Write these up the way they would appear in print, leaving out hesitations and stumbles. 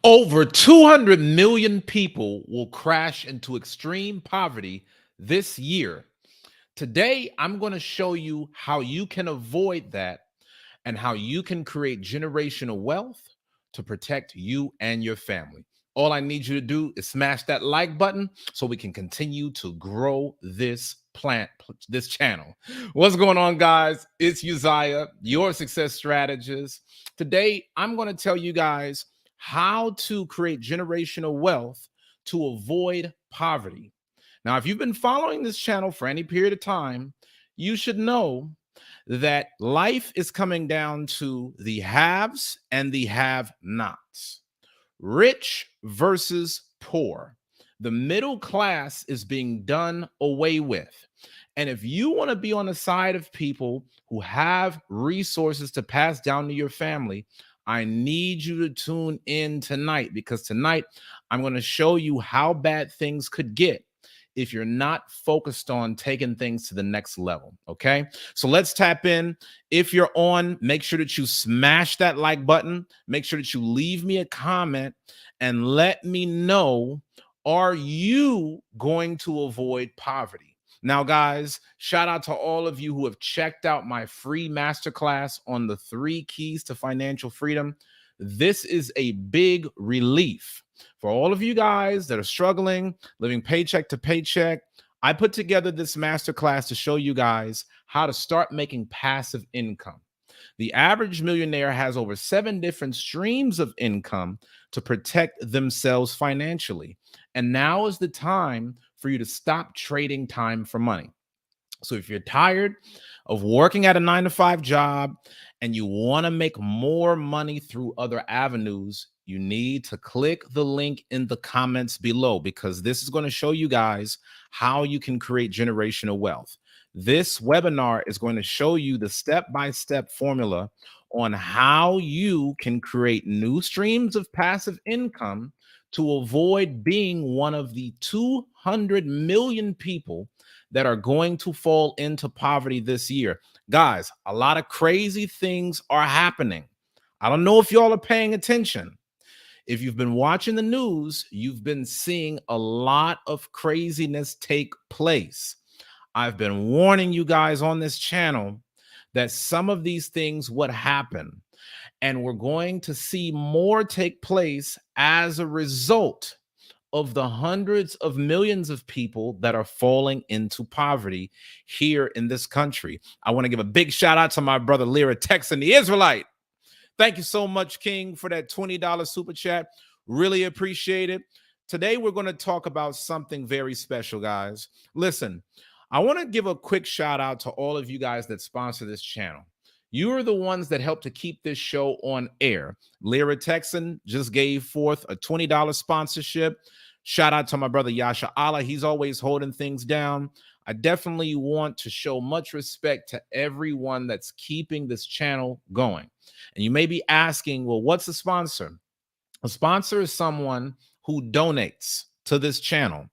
Over 200 million people will crash into extreme poverty this year. Today, I'm going to show you how you can avoid that and how you can create generational wealth to protect you and your family. All I need you to do is smash that like button so we can continue to grow this channel. What's going on, guys? It's Uzziah, your success strategist. Today, I'm going to tell you guys how to create generational wealth to avoid poverty. Now, if you've been following this channel for any period of time, you should know that life is coming down to the haves and the have nots, rich versus poor. The middle class is being done away with. And if you want to be on the side of people who have resources to pass down to your family, I need you to tune in tonight, because tonight I'm going to show you how bad things could get if you're not focused on taking things to the next level. Okay, so let's tap in. If you're on, make sure that you smash that like button. Make sure that you leave me a comment and let me know, are you going to avoid poverty? Now, guys, shout out to all of you who have checked out my free masterclass on the 3 keys to financial freedom. This is a big relief for all of you guys that are struggling, living paycheck to paycheck. I put together this masterclass to show you guys how to start making passive income. The average millionaire has over 7 different streams of income to protect themselves financially. And now is the time for you to stop trading time for money. So if you're tired of working at a 9-to-5 job and you want to make more money through other avenues, you need to click the link in the comments below, because this is going to show you guys how you can create generational wealth. This webinar is going to show you the step-by-step formula on how you can create new streams of passive income to avoid being one of the 200 million people that are going to fall into poverty this year. Guys, a lot of crazy things are happening. I don't know if y'all are paying attention. If you've been watching the news, you've been seeing a lot of craziness take place. I've been warning you guys on this channel that some of these things would happen, and we're going to see more take place as a result of the hundreds of millions of people that are falling into poverty here in this country. I want to give a big shout out to my brother Lyra Texan, the Israelite. Thank you so much, King, for that $20 super chat. Really appreciate it. Today, we're going to talk about something very special, guys. Listen, I want to give a quick shout out to all of you guys that sponsor this channel. You are the ones that help to keep this show on air. Lyra Texan just gave forth a $20 sponsorship. Shout out to my brother Yasha Allah. He's always holding things down. I definitely want to show much respect to everyone that's keeping this channel going. And you may be asking, well, what's a sponsor? A sponsor is someone who donates to this channel.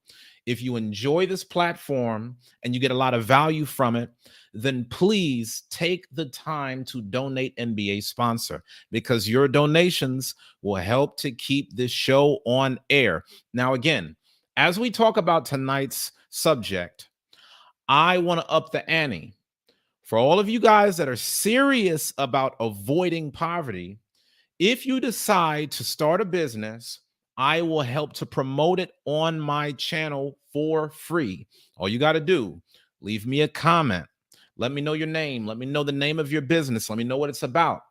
If you enjoy this platform and you get a lot of value from it, then please take the time to donate and be a sponsor, because your donations will help to keep this show on air. Now, again, as we talk about tonight's subject, I want to up the ante. For all of you guys that are serious about avoiding poverty, if you decide to start a business, I will help to promote it on my channel for free. All you got to do, leave me a comment. Let me know your name. Let me know the name of your business. Let me know what it's about,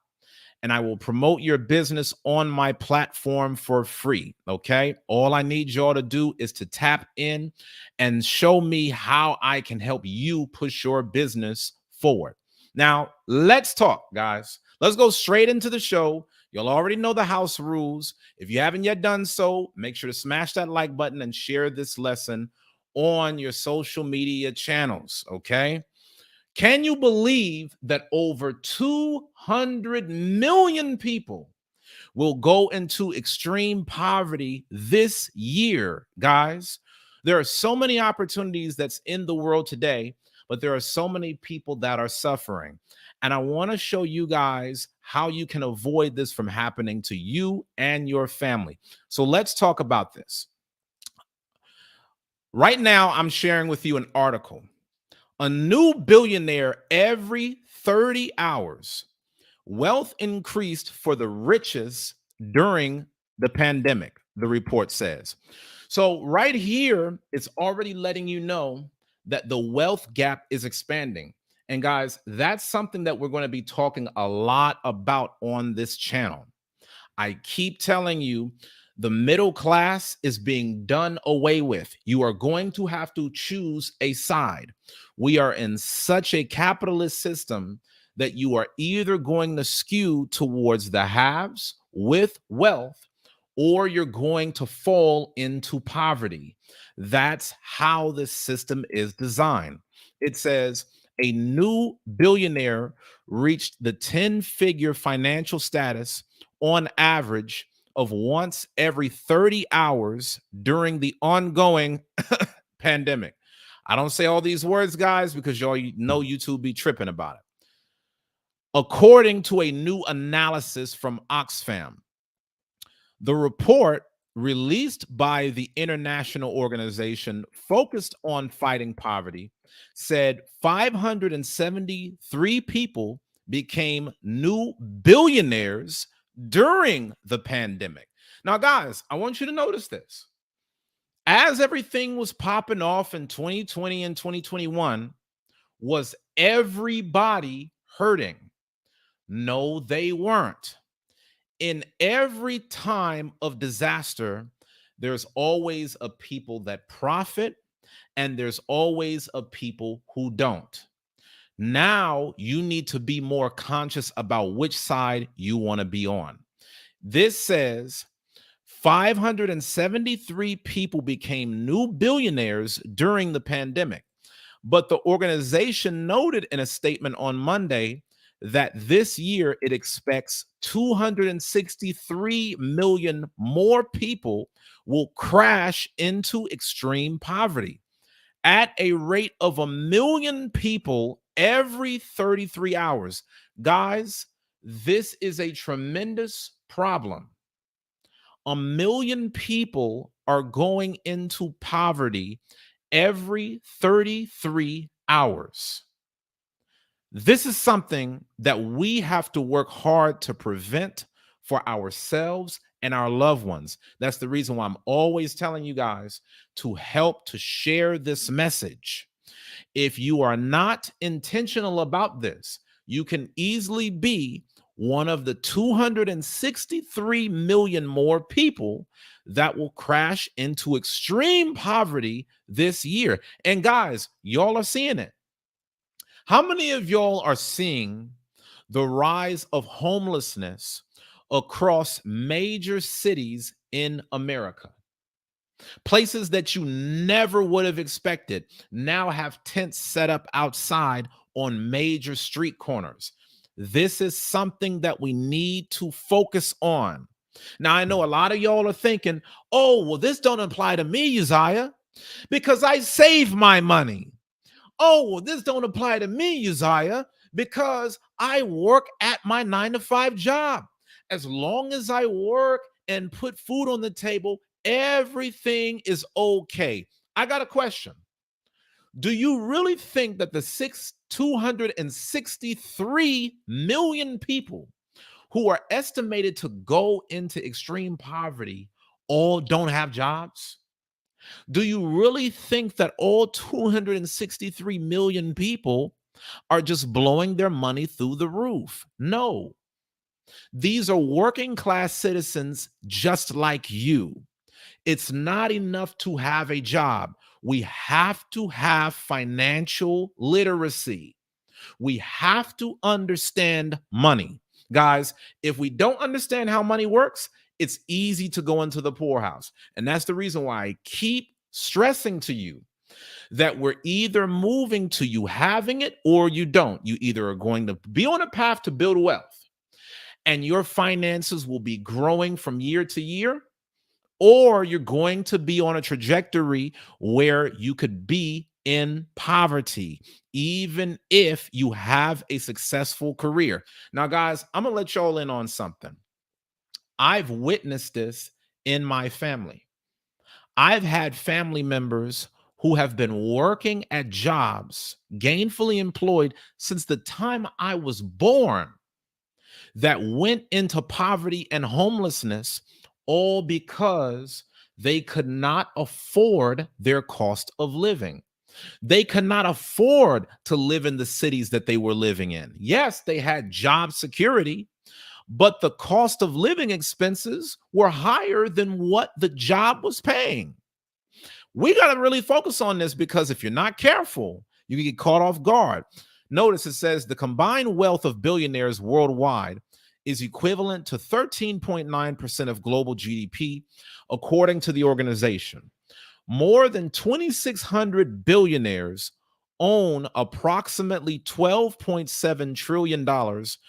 and I will promote your business on my platform for free. Okay. All I need y'all to do is to tap in and show me how I can help you push your business forward. Now, let's talk, guys. Let's go straight into the show. You'll already know the house rules. If you haven't yet done so, make sure to smash that like button and share this lesson on your social media channels. Okay. Can you believe that over 200 million people will go into extreme poverty this year, guys? There are so many opportunities that's in the world today, but there are so many people that are suffering. And I want to show you guys how you can avoid this from happening to you and your family. So let's talk about this. Right now, I'm sharing with you an article. A new billionaire every 30 hours. Wealth increased for the richest during the pandemic, the report says. So, right here, it's already letting you know that the wealth gap is expanding. And, guys, that's something that we're going to be talking a lot about on this channel. I keep telling you, the middle class is being done away with. You are going to have to choose a side. We are in such a capitalist system that you are either going to skew towards the haves with wealth, or you're going to fall into poverty. That's how this system is designed. It says a new billionaire reached the 10-figure financial status on average of once every 30 hours during the ongoing pandemic. I don't say all these words, guys, because y'all know YouTube be tripping about it. According to a new analysis from Oxfam, the report released by the international organization focused on fighting poverty said 573 people became new billionaires during the pandemic. Now, guys, I want you to notice this. As everything was popping off in 2020 and 2021, was everybody hurting? No, they weren't. In every time of disaster, there's always a people that profit and there's always a people who don't. Now you need to be more conscious about which side you want to be on. This says 573 people became new billionaires during the pandemic. But the organization noted in a statement on Monday that this year it expects 263 million more people will crash into extreme poverty at a rate of 1 million people every 33 hours. Guys, this is a tremendous problem. 1 million people are going into poverty every 33 hours. This is something that we have to work hard to prevent for ourselves and our loved ones. That's the reason why I'm always telling you guys to help to share this message. If you are not intentional about this, you can easily be one of the 263 million more people that will crash into extreme poverty this year. And guys, y'all are seeing it. How many of y'all are seeing the rise of homelessness across major cities in America? Places that you never would have expected now have tents set up outside on major street corners. This is something that we need to focus on. Now, I know a lot of y'all are thinking, oh, well, this don't apply to me, Uzziah, because I save my money. Oh, well, this don't apply to me, Uzziah, because I work at my 9-to-5 job. As long as I work and put food on the table, everything is okay. I got a question. Do you really think that the 263 million people who are estimated to go into extreme poverty all don't have jobs? Do you really think that all 263 million people are just blowing their money through the roof? No. These are working class citizens just like you. It's not enough to have a job. We have to have financial literacy. We have to understand money. Guys, if we don't understand how money works, it's easy to go into the poorhouse. And that's the reason why I keep stressing to you that we're either moving to you having it or you don't. You either are going to be on a path to build wealth and your finances will be growing from year to year, or you're going to be on a trajectory where you could be in poverty, even if you have a successful career. Now, guys, I'm gonna let y'all in on something. I've witnessed this in my family. I've had family members who have been working at jobs, gainfully employed since the time I was born, that went into poverty and homelessness, all because they could not afford their cost of living. They could not afford to live in the cities that they were living in. Yes, they had job security, but the cost of living expenses were higher than what the job was paying. We got to really focus on this, because if you're not careful, you can get caught off guard. Notice it says the combined wealth of billionaires worldwide is equivalent to 13.9% of global GDP, according to the organization. More than 2,600 billionaires own approximately $12.7 trillion dollars,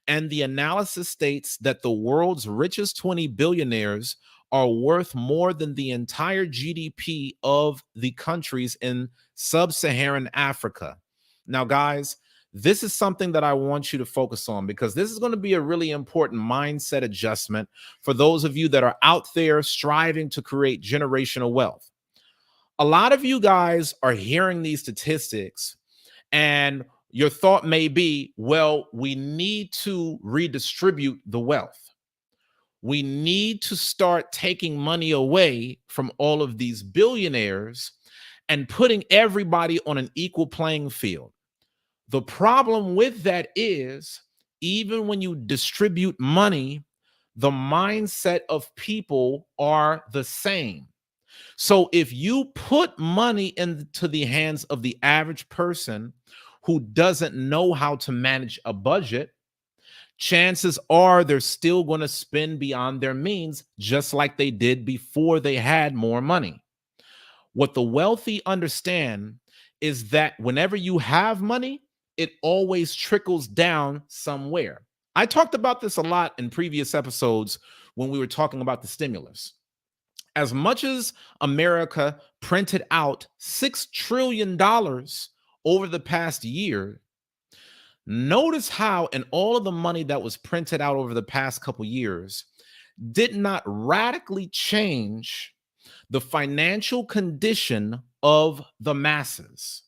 and the analysis states that the world's richest 20 billionaires are worth more than the entire GDP of the countries in sub-Saharan Africa. Now, guys, this is something that I want you to focus on, because this is going to be a really important mindset adjustment for those of you that are out there striving to create generational wealth. A lot of you guys are hearing these statistics, and your thought may be, well, we need to redistribute the wealth. We need to start taking money away from all of these billionaires and putting everybody on an equal playing field. The problem with that is, even when you distribute money, the mindset of people are the same. So if you put money into the hands of the average person who doesn't know how to manage a budget, chances are they're still going to spend beyond their means, just like they did before they had more money. What the wealthy understand is that whenever you have money, it always trickles down somewhere. I talked about this a lot in previous episodes when we were talking about the stimulus. As much as America printed out $6 trillion over the past year, notice how, in all of the money that was printed out over the past couple years, did not radically change the financial condition of the masses.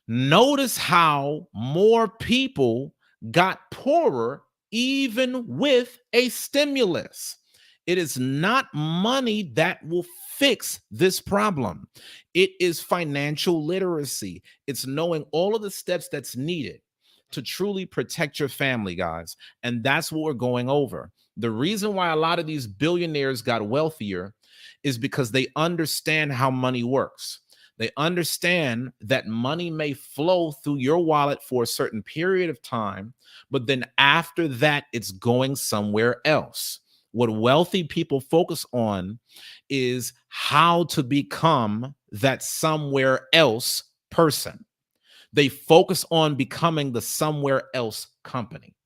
Notice how more people got poorer even with a stimulus. It is not money that will fix this problem. It is financial literacy. It's knowing all of the steps that's needed to truly protect your family, guys. And that's what we're going over. The reason why a lot of these billionaires got wealthier is because they understand how money works. They understand that money may flow through your wallet for a certain period of time, but then after that, it's going somewhere else. What wealthy people focus on is how to become that somewhere else person. They focus on becoming the somewhere else company.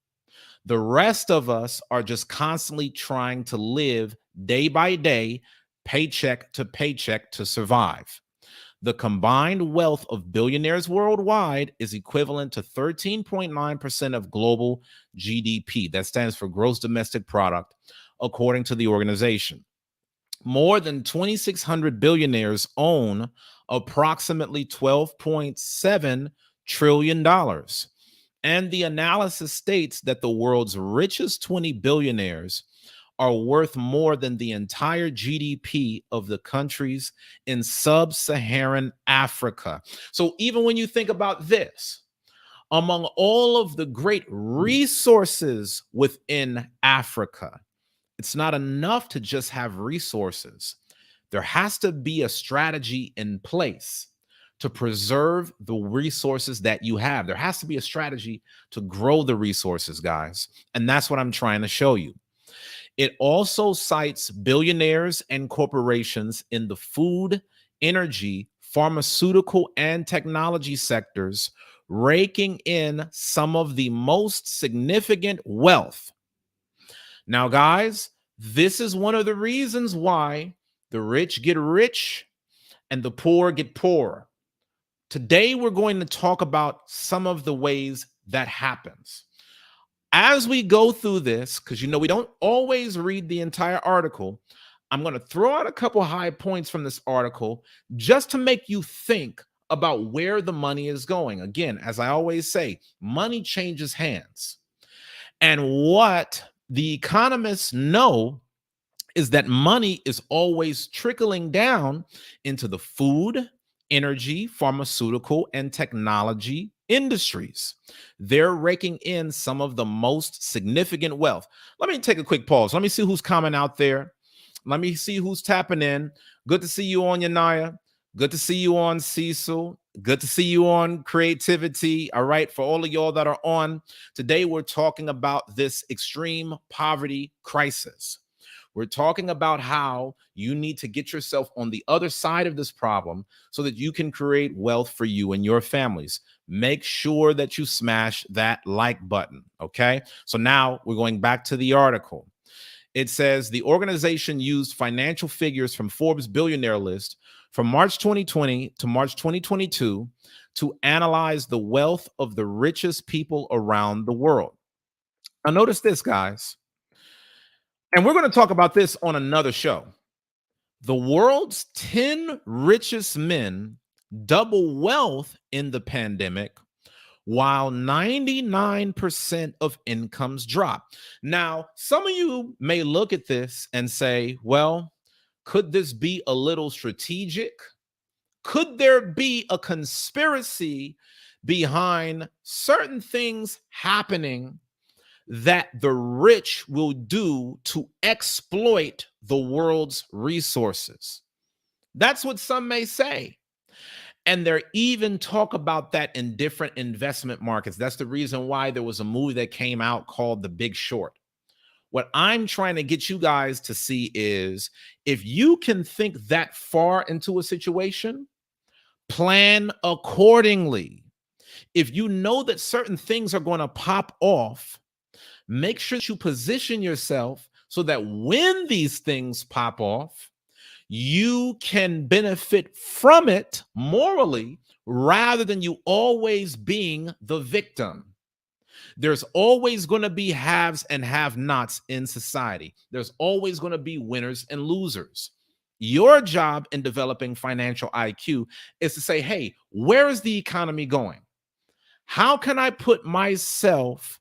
The rest of us are just constantly trying to live day by day, paycheck to survive. The combined wealth of billionaires worldwide is equivalent to 13.9% of global GDP. That stands for gross domestic product, according to the organization. More than 2,600 billionaires own approximately $12.7 trillion dollars. And the analysis states that the world's richest 20 billionaires are worth more than the entire GDP of the countries in sub-Saharan Africa. So even when you think about this, among all of the great resources within Africa, it's not enough to just have resources. There has to be a strategy in place to preserve the resources that you have. There has to be a strategy to grow the resources, guys. And that's what I'm trying to show you. It also cites billionaires and corporations in the food, energy, pharmaceutical, and technology sectors, raking in some of the most significant wealth. Now, guys, this is one of the reasons why the rich get rich and the poor get poorer. Today, we're going to talk about some of the ways that happens. As we go through this, because we don't always read the entire article, I'm going to throw out a couple high points from this article just to make you think about where the money is going. Again, as I always say, money changes hands. And what the economists know is that money is always trickling down into the food, energy, pharmaceutical, and technology industries. They're raking in some of the most significant wealth. Let me take a quick pause. Let me see who's coming out there. Let me see who's tapping in. Good to see you on Yanaya. Good to see you on Cecil. Good to see you on Creativity. All right. For all of y'all that are on, today we're talking about this extreme poverty crisis. We're talking about how you need to get yourself on the other side of this problem so that you can create wealth for you and your families. Make sure that you smash that like button. Okay. So now we're going back to the article. It says the organization used financial figures from Forbes billionaire list from March 2020 to March 2022 to analyze the wealth of the richest people around the world. Now, notice this, guys. And we're going to talk about this on another show. The world's 10 richest men double wealth in the pandemic, while 99% of incomes drop. Now, some of you may look at this and say, well, could this be a little strategic? Could there be a conspiracy behind certain things happening that the rich will do to exploit the world's resources? That's what some may say. And there even talk about that in different investment markets. That's the reason why there was a movie that came out called The Big Short. What I'm trying to get you guys to see is if you can think that far into a situation, plan accordingly. If you know that certain things are going to pop off, make sure that you position yourself so that when these things pop off, you can benefit from it morally rather than you always being the victim. There's always going to be haves and have-nots in society. There's always going to be winners and losers. Your job in developing financial IQ is to say, hey, where is the economy going? How can I put myself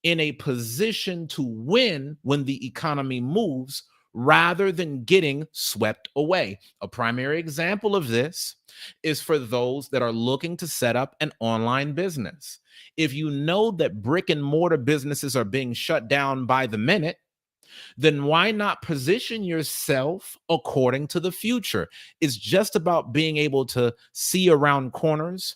in a position to win when the economy moves rather than getting swept away? A primary example of this is for those that are looking to set up an online business. If you know that brick and mortar businesses are being shut down by the minute, then why not position yourself according to the future? It's just about being able to see around corners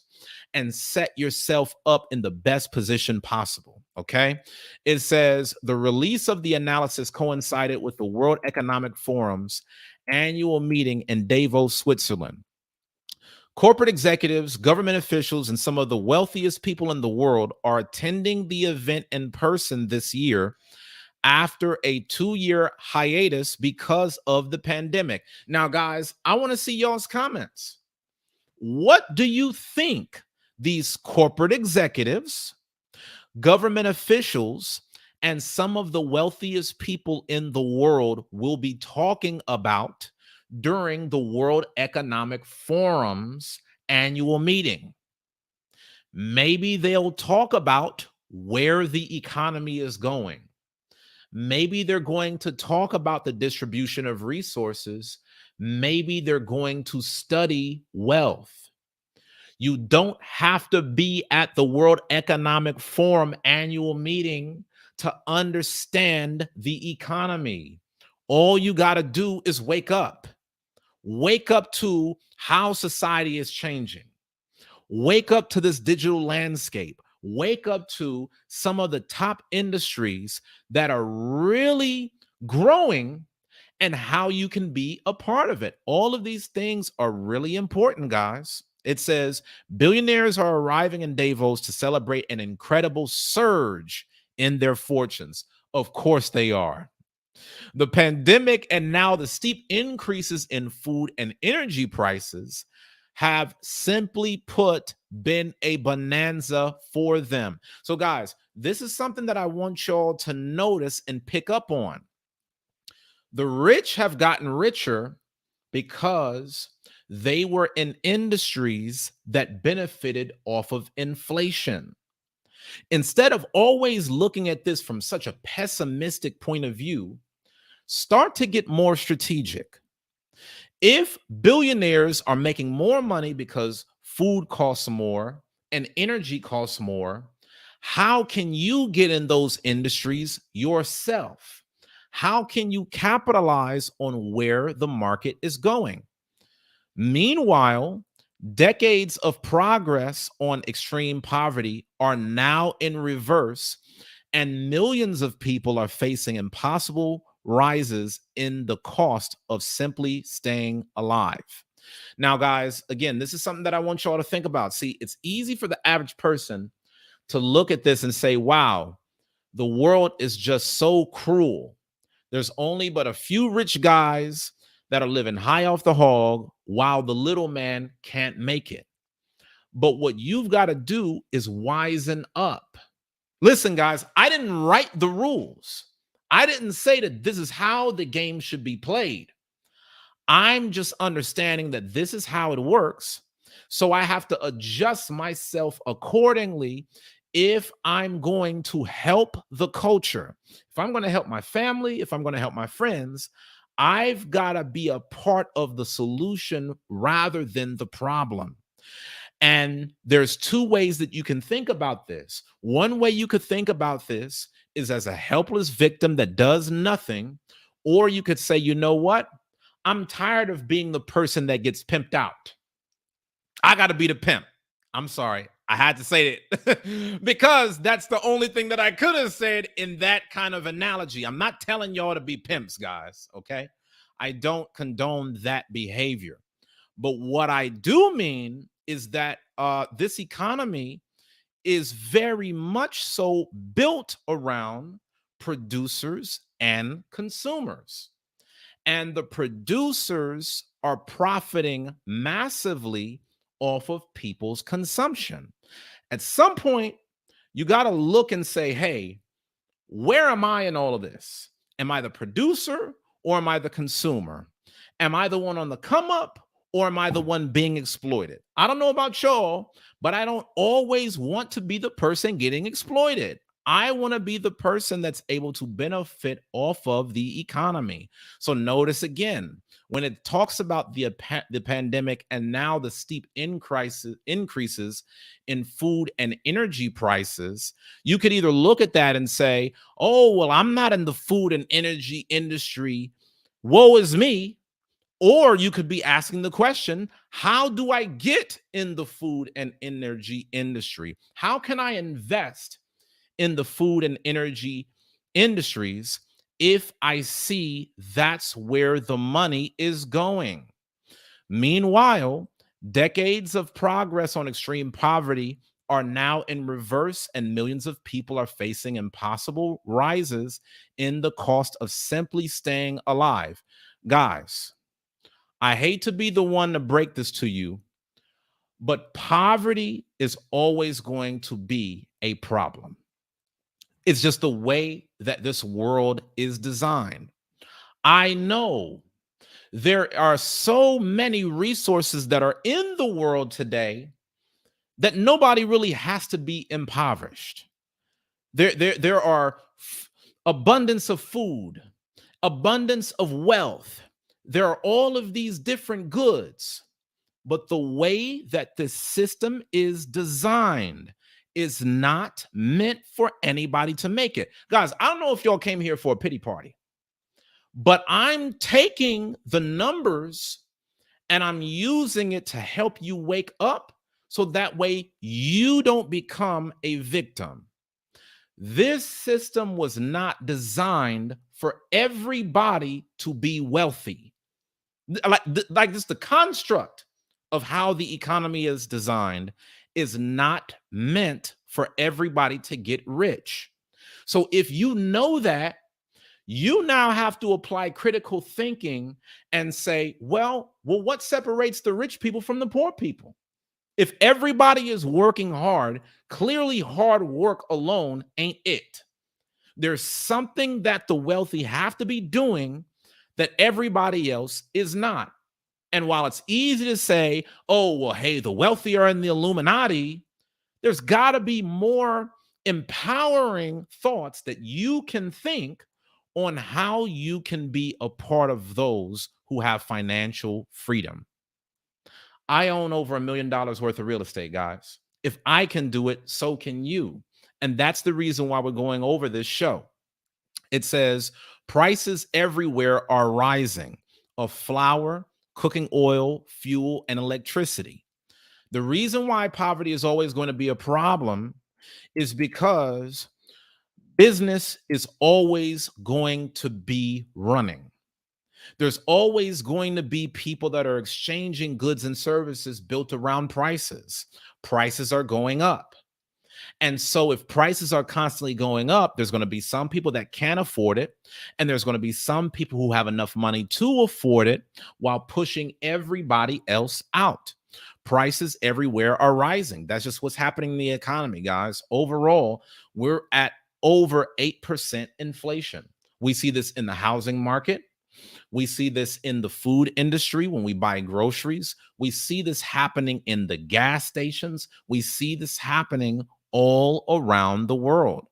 and set yourself up in the best position possible. Okay. It says the release of the analysis coincided with the World Economic Forum's annual meeting in Davos, Switzerland. Corporate executives, government officials, and some of the wealthiest people in the world are attending the event in person this year after a 2-year hiatus because of the pandemic. Now, guys, I want to see y'all's comments. What do you think these corporate executives, government officials, and some of the wealthiest people in the world will be talking about during the World Economic Forum's annual meeting? Maybe they'll talk about where the economy is going. Maybe they're going to talk about the distribution of resources. Maybe they're going to study wealth. You don't have to be at the World Economic Forum annual meeting to understand the economy. All you got to do is wake up. Wake up to how society is changing. Wake up to this digital landscape. Wake up to some of the top industries that are really growing and how you can be a part of it. All of these things are really important, guys. It says billionaires are arriving in Davos to celebrate an incredible surge in their fortunes. Of course they are. The pandemic and now the steep increases in food and energy prices have simply put been a bonanza for them. So, guys, this is something that I want y'all to notice and pick up on. The rich have gotten richer because they were in industries that benefited off of inflation. Instead of always looking at this from such a pessimistic point of view, start to get more strategic. If billionaires are making more money because food costs more and energy costs more, how can you get in those industries yourself? How can you capitalize on where the market is going? Meanwhile, decades of progress on extreme poverty are now in reverse, and millions of people are facing impossible rises in the cost of simply staying alive. Now, guys, again, this is something that I want y'all to think about. See, it's easy for the average person to look at this and say, wow, the world is just so cruel. There's only but a few rich guys that are living high off the hog while the little man can't make it. But what you've got to do is wisen up. Listen, guys, I didn't write the rules. I didn't say that this is how the game should be played. I'm just understanding that this is how it works. So I have to adjust myself accordingly if I'm going to help the culture. If I'm going to help my family, if I'm going to help my friends, I've got to be a part of the solution rather than the problem. And there's two ways that you can think about this. One way you could think about this is as a helpless victim that does nothing, or you could say, you know what? I'm tired of being the person that gets pimped out. I got to be the pimp. I'm sorry. I had to say it because that's the only thing that I could have said in that kind of analogy. I'm not telling y'all to be pimps, guys. Okay. I don't condone that behavior. But what I do mean is that this economy is very much so built around producers and consumers. And the producers are profiting massively off of people's consumption. At some point, you got to look and say, hey, where am I in all of this? Am I the producer or am I the consumer? Am I the one on the come up or am I the one being exploited? I don't know about y'all, but I don't always want to be the person getting exploited. I want to be the person that's able to benefit off of the economy. So notice again, when it talks about the pandemic and now the steep increases in food and energy prices, you could either look at that and say, oh, well, I'm not in the food and energy industry. Woe is me. Or you could be asking the question, how do I get in the food and energy industry? How can I invest in the food and energy industries if I see that's where the money is going? Meanwhile, decades of progress on extreme poverty are now in reverse, and millions of people are facing impossible rises in the cost of simply staying alive. Guys, I hate to be the one to break this to you, but poverty is always going to be a problem. It's just the way that this world is designed. I know there are so many resources that are in the world today that nobody really has to be impoverished. There are abundance of food, abundance of wealth. There are all of these different goods. But the way that this system is designed is not meant for anybody to make it. Guys, I don't know if y'all came here for a pity party, but I'm taking the numbers and I'm using it to help you wake up so that way you don't become a victim. This system was not designed for everybody to be wealthy. Like this, the construct of how the economy is designed is not meant for everybody to get rich. So if you know that, You now have to apply critical thinking and say, well, what separates the rich people from the poor people? If everybody is working hard, clearly hard work alone ain't it. There's something that the wealthy have to be doing that everybody else is not. And while it's easy to say, oh, well, hey, the wealthy are in the Illuminati, there's got to be more empowering thoughts that you can think on how you can be a part of those who have financial freedom. I own over $1 million worth of real estate, guys. If I can do it, so can you. And that's the reason why we're going over this show. It says prices everywhere are rising of flour, cooking oil, fuel, and electricity. The reason why poverty is always going to be a problem is because business is always going to be running. There's always going to be people that are exchanging goods and services built around prices. Prices are going up. And so if prices are constantly going up, there's going to be some people that can't afford it. And there's going to be some people who have enough money to afford it while pushing everybody else out. Prices everywhere are rising. That's just what's happening in the economy, guys. Overall, we're at over 8% inflation. We see this in the housing market. We see this in the food industry when we buy groceries. We see this happening in the gas stations. We see this happening all around the world.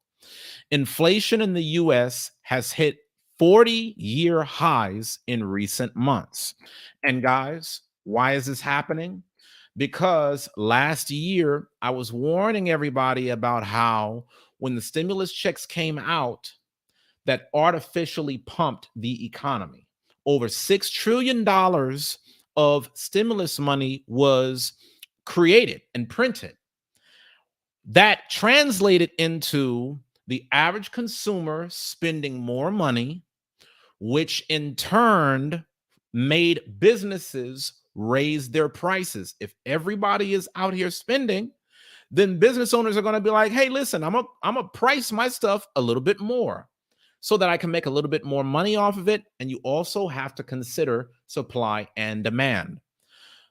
Inflation in the US has hit 40-year highs in recent months. And guys, why is this happening? Because last year, I was warning everybody about how when the stimulus checks came out, that artificially pumped the economy. Over $6 trillion of stimulus money was created and printed. That translated into the average consumer spending more money, which in turn made businesses raise their prices. If everybody is out here spending, then business owners are going to be like, hey, listen, I'm gonna price my stuff a little bit more so that I can make a little bit more money off of it. And you also have to consider supply and demand.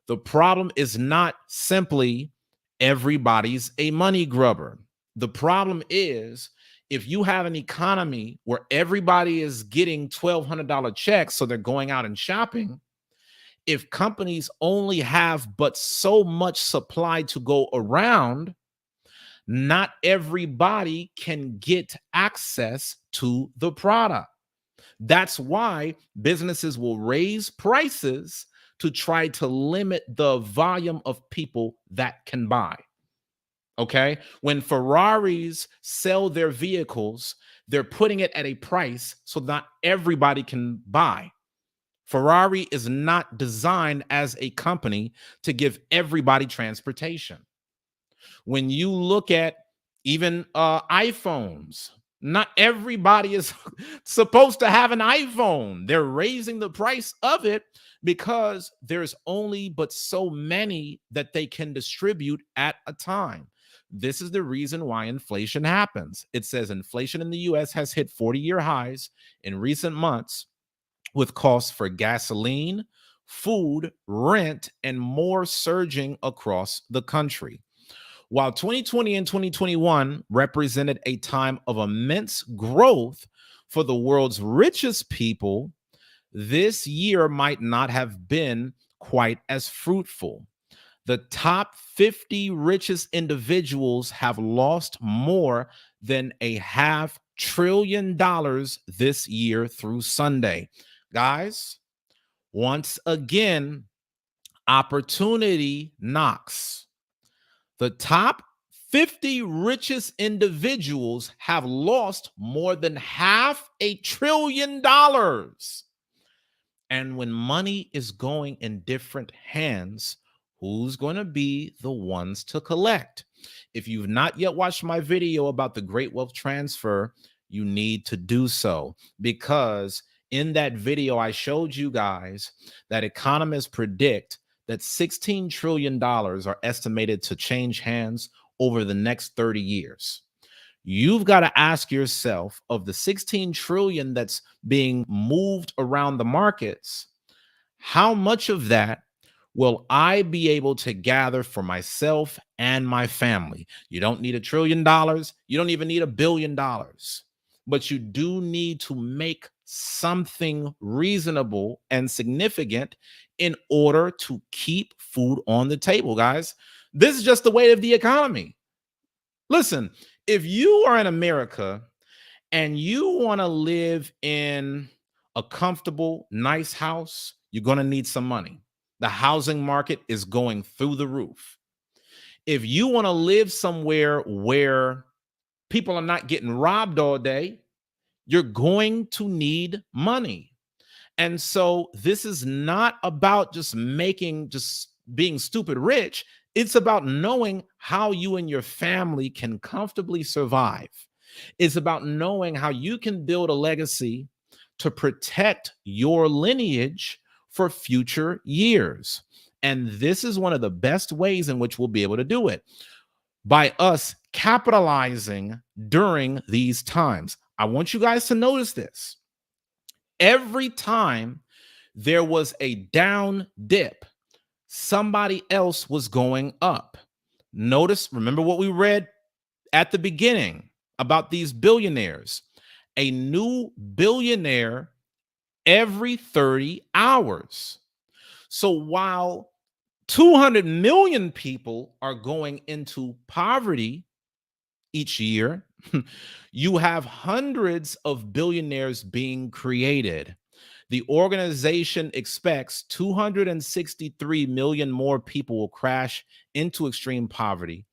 The problem is not simply everybody's a money grubber. The problem is if you have an economy where everybody is getting $1,200 checks, so they're going out and shopping, if companies only have but so much supply to go around, not everybody can get access to the product. That's why businesses will raise prices to try to limit the volume of people that can buy. Okay. When Ferraris sell their vehicles, they're putting it at a price so not everybody can buy. Ferrari is not designed as a company to give everybody transportation. When you look at even iPhones, not everybody is supposed to have an iPhone. They're raising the price of it because there's only but so many that they can distribute at a time. This is the reason why inflation happens. It says inflation in the US has hit 40-year highs in recent months, with costs for gasoline, food, rent, and more surging across the country. While 2020 and 2021 represented a time of immense growth for the world's richest people, this year might not have been quite as fruitful. The top 50 richest individuals have lost more than $500 billion this year through Sunday. Guys, once again, opportunity knocks. The top 50 richest individuals have lost more than $500 billion. And when money is going in different hands, who's going to be the ones to collect? If you've not yet watched my video about the Great Wealth Transfer, you need to do so, because in that video, I showed you guys that economists predict that $16 trillion are estimated to change hands over the next 30 years. You've got to ask yourself, of the 16 trillion that's being moved around the markets, how much of that will I be able to gather for myself and my family? You don't need $1 trillion. You don't even need $1 billion, but you do need to make something reasonable and significant in order to keep food on the table, guys. This is just the way of the economy. Listen, if you are in America and you want to live in a comfortable, nice house, you're going to need some money. The housing market is going through the roof. If you want to live somewhere where people are not getting robbed all day, you're going to need money. And so this is not about just being stupid rich. It's about knowing how you and your family can comfortably survive. It's about knowing how you can build a legacy to protect your lineage for future years. And this is one of the best ways in which we'll be able to do it, by us capitalizing during these times. I want you guys to notice this. Every time there was a down dip, somebody else was going up. Remember what we read at the beginning about these billionaires. A new billionaire every 30 hours. So while 200 million people are going into poverty each year, you have hundreds of billionaires being created. The organization expects 263 million more people will crash into extreme poverty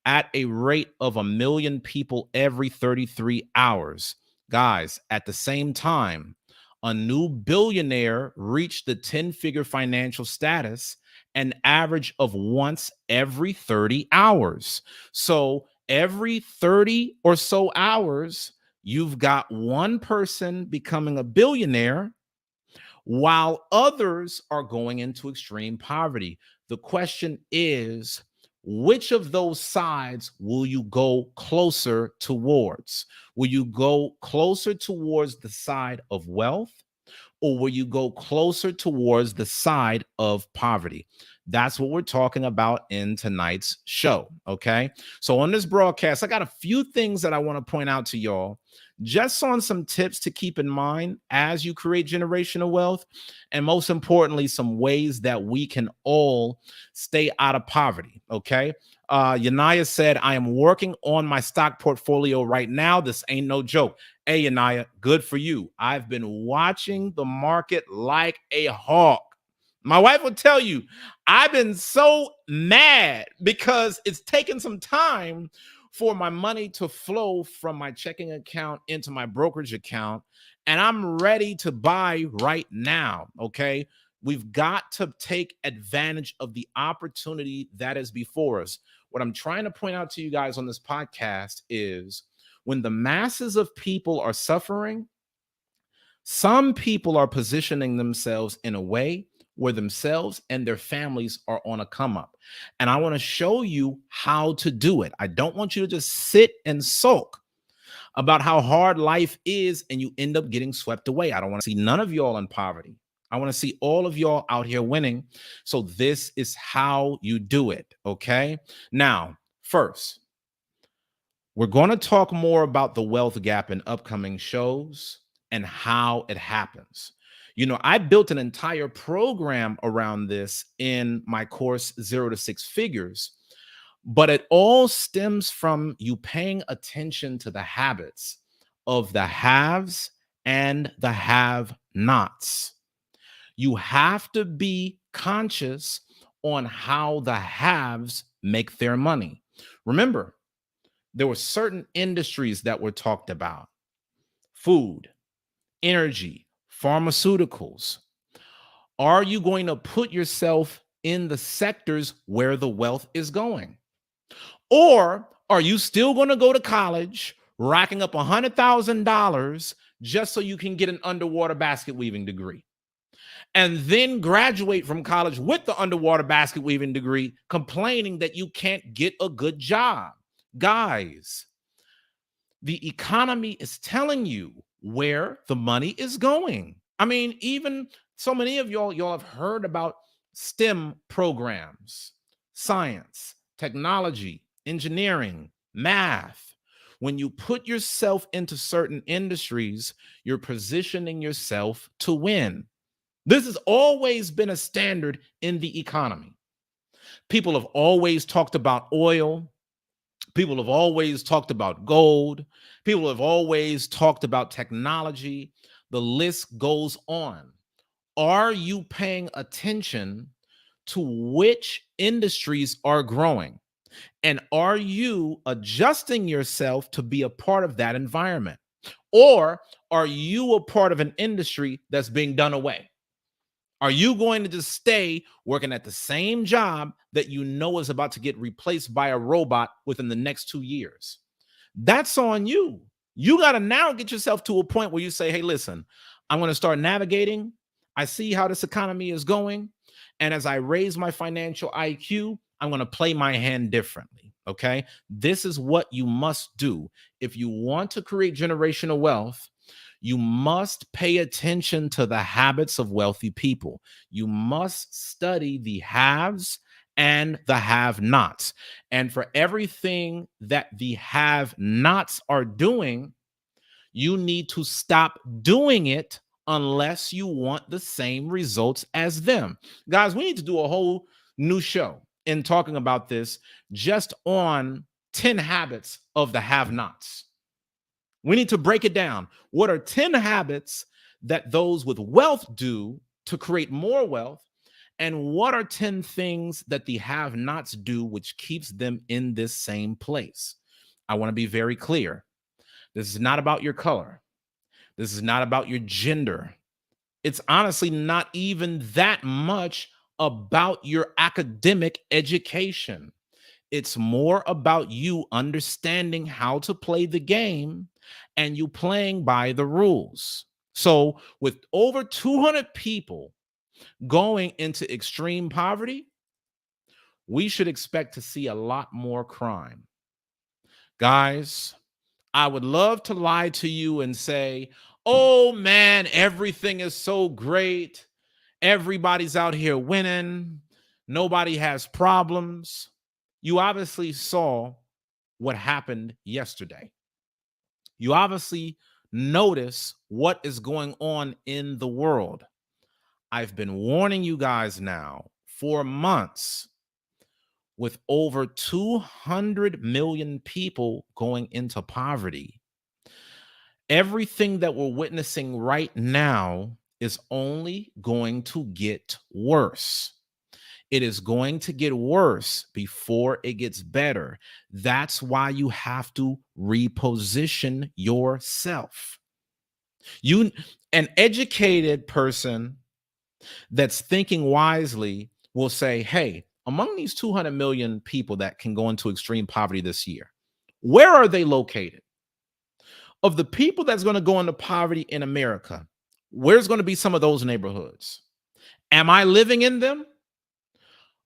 at a rate of 1 million people every 33 hours. Guys, at the same time, a new billionaire reached the 10-figure financial status an average of once every 30 hours. So every 30 or so hours, you've got one person becoming a billionaire while others are going into extreme poverty. The question is, which of those sides will you go closer towards? Will you go closer towards the side of wealth, or will you go closer towards the side of poverty? That's what we're talking about in tonight's show. Okay. So on this broadcast, I got a few things that I want to point out to y'all, just on some tips to keep in mind as you create generational wealth. And most importantly, some ways that we can all stay out of poverty. Okay. Yanaya said, I am working on my stock portfolio right now. This ain't no joke. Hey, Yanaya, good for you. I've been watching the market like a hawk. My wife will tell you, I've been so mad because it's taken some time for my money to flow from my checking account into my brokerage account, and I'm ready to buy right now. Okay. We've got to take advantage of the opportunity that is before us. What I'm trying to point out to you guys on this podcast is, when the masses of people are suffering, some people are positioning themselves in a way where themselves and their families are on a come up. And I want to show you how to do it. I don't want you to just sit and sulk about how hard life is and you end up getting swept away. I don't want to see none of y'all in poverty. I want to see all of y'all out here winning. So this is how you do it. Okay. Now, first, we're going to talk more about the wealth gap in upcoming shows and how it happens. You know, I built an entire program around this in my course, 0 to 6 Figures, but it all stems from you paying attention to the habits of the haves and the have-nots. You have to be conscious on how the haves make their money. Remember, there were certain industries that were talked about: food, energy, pharmaceuticals. Are you going to put yourself in the sectors where the wealth is going? Or are you still going to go to college, racking up $100,000 just so you can get an underwater basket weaving degree, and then graduate from college with the underwater basket weaving degree, complaining that you can't get a good job? Guys, The economy is telling you where the money is going. I mean, even so many of y'all have heard about STEM programs, science, technology, engineering, math. When you put yourself into certain industries, you're positioning yourself to win. This has always been a standard in the economy. People have always talked about oil. People have always talked about gold. People have always talked about technology. The list goes on. Are you paying attention to which industries are growing? And are you adjusting yourself to be a part of that environment? Or are you a part of an industry that's being done away? Are you going to just stay working at the same job that you know is about to get replaced by a robot within the next 2 years? That's on you. You got to now get yourself to a point where you say, hey, listen, I'm going to start navigating. I see how this economy is going. And as I raise my financial IQ, I'm going to play my hand differently. Okay. This is what you must do. If you want to create generational wealth, you must pay attention to the habits of wealthy people. You must study the haves and the have nots. And for everything that the have nots are doing, you need to stop doing it unless you want the same results as them. Guys, we need to do a whole new show in talking about this just on 10 habits of the have nots. We need to break it down. What are 10 habits that those with wealth do to create more wealth? And what are 10 things that the have nots do, which keeps them in this same place? I want to be very clear. This is not about your color. This is not about your gender. It's honestly not even that much about your academic education. It's more about you understanding how to play the game and you playing by the rules. So, with over 200 people going into extreme poverty, we should expect to see a lot more crime. Guys, I would love to lie to you and say, oh man, everything is so great. Everybody's out here winning. Nobody has problems. You obviously saw what happened yesterday. You obviously notice what is going on in the world. I've been warning you guys now for months. With over 200 million people going into poverty, everything that we're witnessing right now is only going to get worse. It is going to get worse before it gets better. That's why you have to reposition yourself. An educated person that's thinking wisely will say, hey, among these 200 million people that can go into extreme poverty this year, where are they located? Of the people that's going to go into poverty in America, where's going to be some of those neighborhoods? Am I living in them?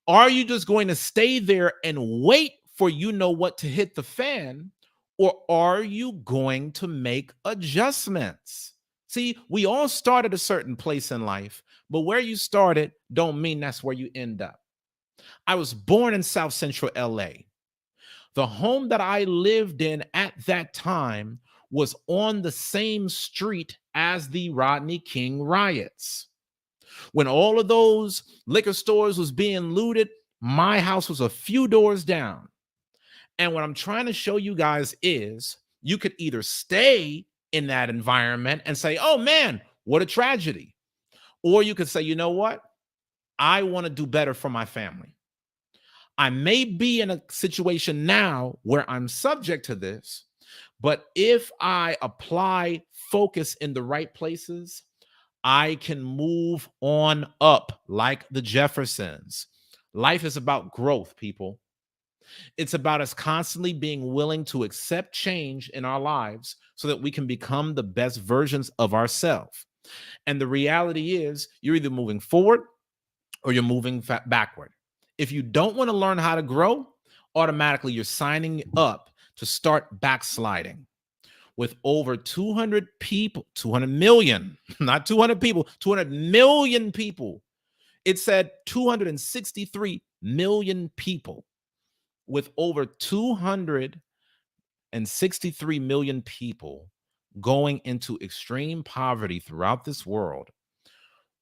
Are you just going to stay there and wait for you know what to hit the fan? Or are you going to make adjustments? See, we all start at a certain place in life, but where you started don't mean that's where you end up. I was born in South Central LA. The home that I lived in at that time was on the same street as the Rodney King riots. When all of those liquor stores was being looted, my house was a few doors down. And what I'm trying to show you guys is you could either stay in that environment and say, oh man, what a tragedy. Or you could say, you know what? I want to do better for my family. I may be in a situation now where I'm subject to this, but if I apply focus in the right places, I can move on up like the Jeffersons. Life is about growth, people. It's about us constantly being willing to accept change in our lives so that we can become the best versions of ourselves. And the reality is, you're either moving forward or you're moving backward. If you don't want to learn how to grow, automatically you're signing up to start backsliding. with over 200 people, 200 million, not 200 people, 200 million people. It said 263 million people with over 263 million people going into extreme poverty throughout this world.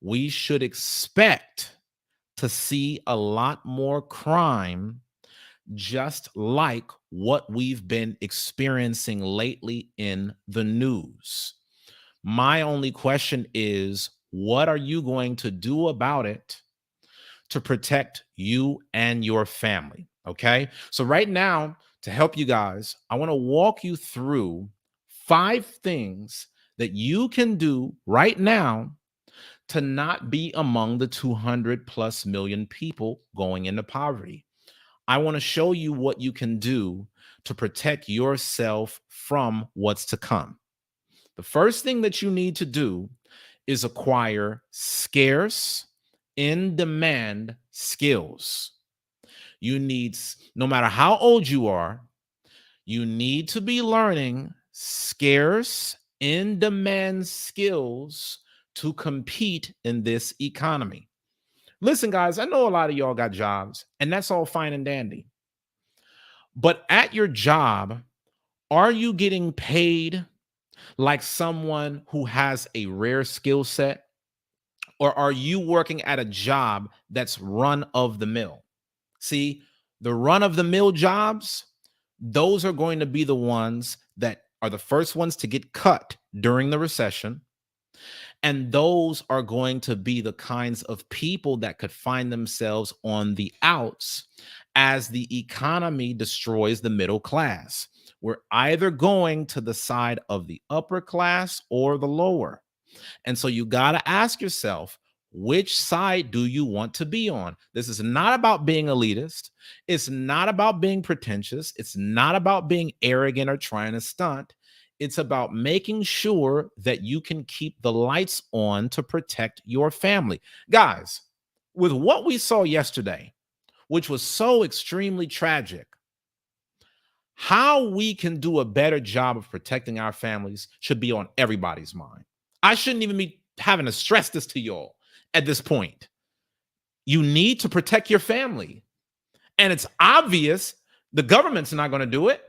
We should expect to see a lot more crime, just like what we've been experiencing lately in the news. My only question is, what are you going to do about it to protect you and your family? Okay. So, right now, to help you guys, I want to walk you through 5 things that you can do right now to not be among the 200 plus million people going into poverty. I want to show you what you can do to protect yourself from what's to come. The first thing that you need to do is acquire scarce, in demand skills. You need, no matter how old you are, you need to be learning scarce, in demand skills to compete in this economy. Listen, guys, I know a lot of y'all got jobs, and that's all fine and dandy. But at your job, are you getting paid like someone who has a rare skill set? Or are you working at a job that's run of the mill? See, the run of the mill jobs, those are going to be the ones that are the first ones to get cut during the recession. And those are going to be the kinds of people that could find themselves on the outs as the economy destroys the middle class. We're either going to the side of the upper class or the lower. And so you got to ask yourself, which side do you want to be on? This is not about being elitist. It's not about being pretentious. It's not about being arrogant or trying to stunt. It's about making sure that you can keep the lights on to protect your family. Guys, with what we saw yesterday, which was so extremely tragic, how we can do a better job of protecting our families should be on everybody's mind. I shouldn't even be having to stress this to y'all at this point. You need to protect your family. And it's obvious the government's not going to do it.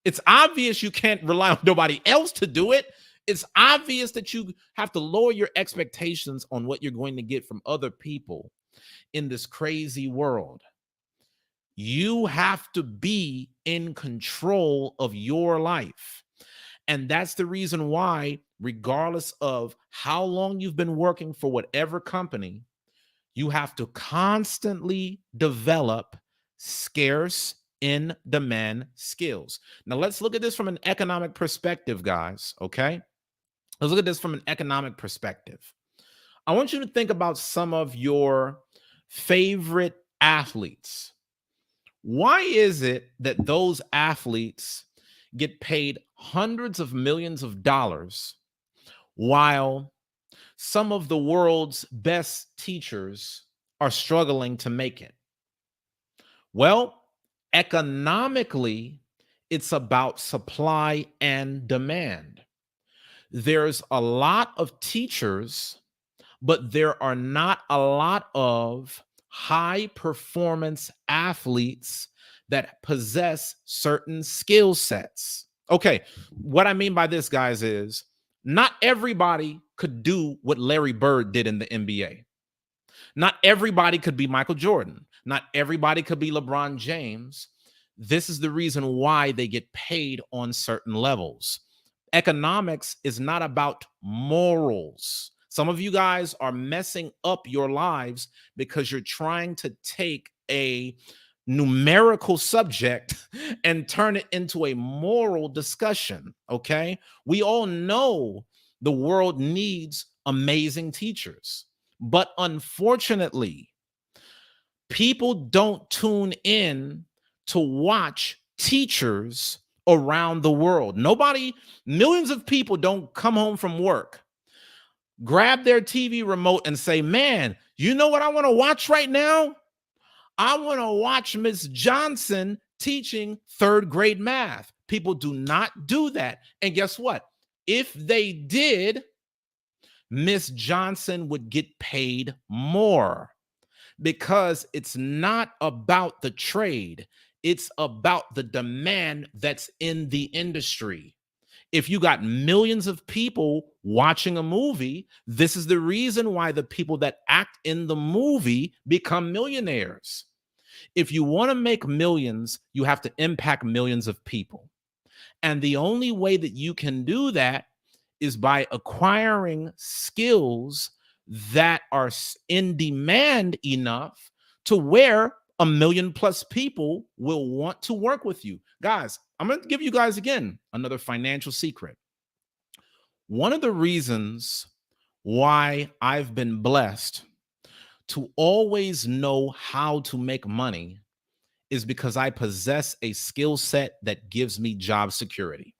It's obvious you can't rely on nobody else to do it. It's obvious that you have to lower your expectations on what you're going to get from other people in this crazy world. You have to be in control of your life. And that's the reason why, regardless of how long you've been working for whatever company, you have to constantly develop scarce, in demand skills. Now, let's look at this from an economic perspective, guys. Okay. Let's look at this from an economic perspective. I want you to think about some of your favorite athletes. Why is it that those athletes get paid hundreds of millions of dollars while some of the world's best teachers are struggling to make it? Well, economically, it's about supply and demand. There's a lot of teachers, but there are not a lot of high performance athletes that possess certain skill sets. Okay, what I mean by this, guys, is not everybody could do what Larry Bird did in the NBA. Not everybody could be Michael Jordan. Not everybody could be LeBron James. This is the reason why they get paid on certain levels. Economics is not about morals. Some of you guys are messing up your lives because you're trying to take a numerical subject and turn it into a moral discussion. Okay. We all know the world needs amazing teachers, but unfortunately, people don't tune in to watch teachers around the world. Millions of people don't come home from work, grab their TV remote and say, man, you know what I want to watch right now? I want to watch Miss Johnson teaching third grade math. People do not do that. And guess what? If they did, Miss Johnson would get paid more because it's not about the trade. It's about the demand that's in the industry. If you got millions of people watching a movie, this is the reason why the people that act in the movie become millionaires. If you want to make millions, you have to impact millions of people. And the only way that you can do that is by acquiring skills that are in demand enough to where 1 million+ people will want to work with you. Guys, I'm going to give you guys again another financial secret. One of the reasons why I've been blessed to always know how to make money is because I possess a skill set that gives me job security.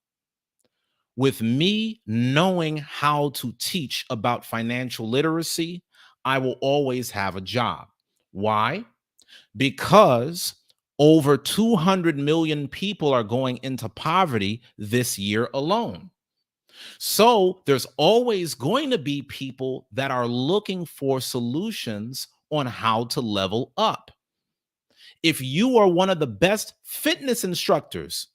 With me knowing how to teach about financial literacy, I will always have a job. Why? Because over 200 million people are going into poverty this year alone. So there's always going to be people that are looking for solutions on how to level up. If you are one of the best fitness instructors,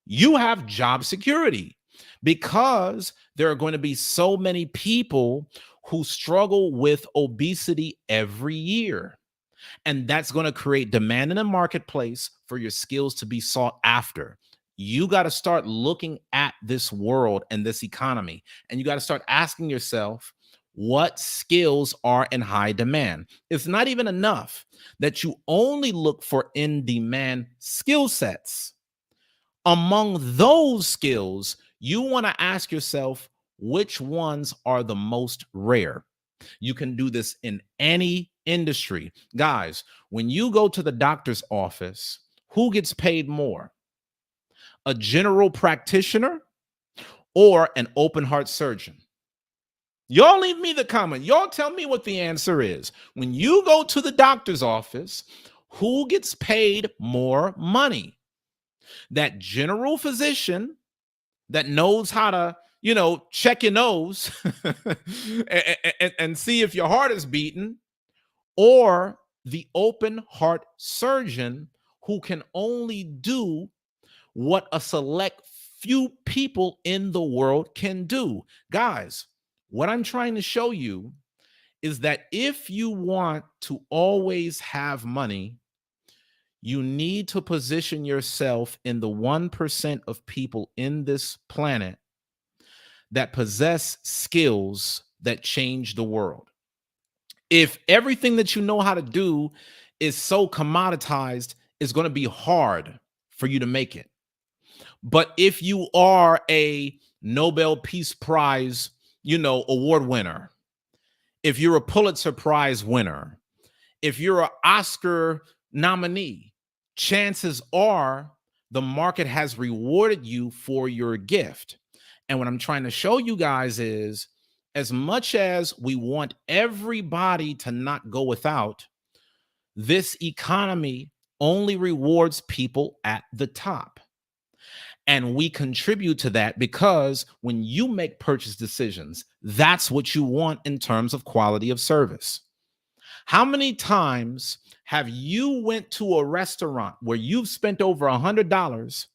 you have job security because there are going to be so many people who struggle with obesity every year. And that's going to create demand in the marketplace for your skills to be sought after. You got to start looking at this world and this economy, and you got to start asking yourself, what skills are in high demand? It's not even enough that you only look for in demand skill sets. Among those skills, you want to ask yourself, which ones are the most rare? You can do this in any industry. Guys, when you go to the doctor's office, who gets paid more? A general practitioner or an open heart surgeon? Y'all leave me the comment. Y'all tell me what the answer is. When you go to the doctor's office, who gets paid more money? That general physician that knows how to, check your nose and see if your heart is beating, or the open heart surgeon who can only do what a select few people in the world can do. Guys, what I'm trying to show you is that if you want to always have money, you need to position yourself in the 1% of people in this planet that possess skills that change the world. If everything that you know how to do is so commoditized, it's going to be hard for you to make it. But if you are a Nobel Peace Prize, award winner, if you're a Pulitzer Prize winner, if you're an Oscar nominee, chances are the market has rewarded you for your gift. And what I'm trying to show you guys is, as much as we want everybody to not go without, this economy only rewards people at the top. And we contribute to that because when you make purchase decisions, that's what you want in terms of quality of service. How many times have you went to a restaurant where you've spent over $100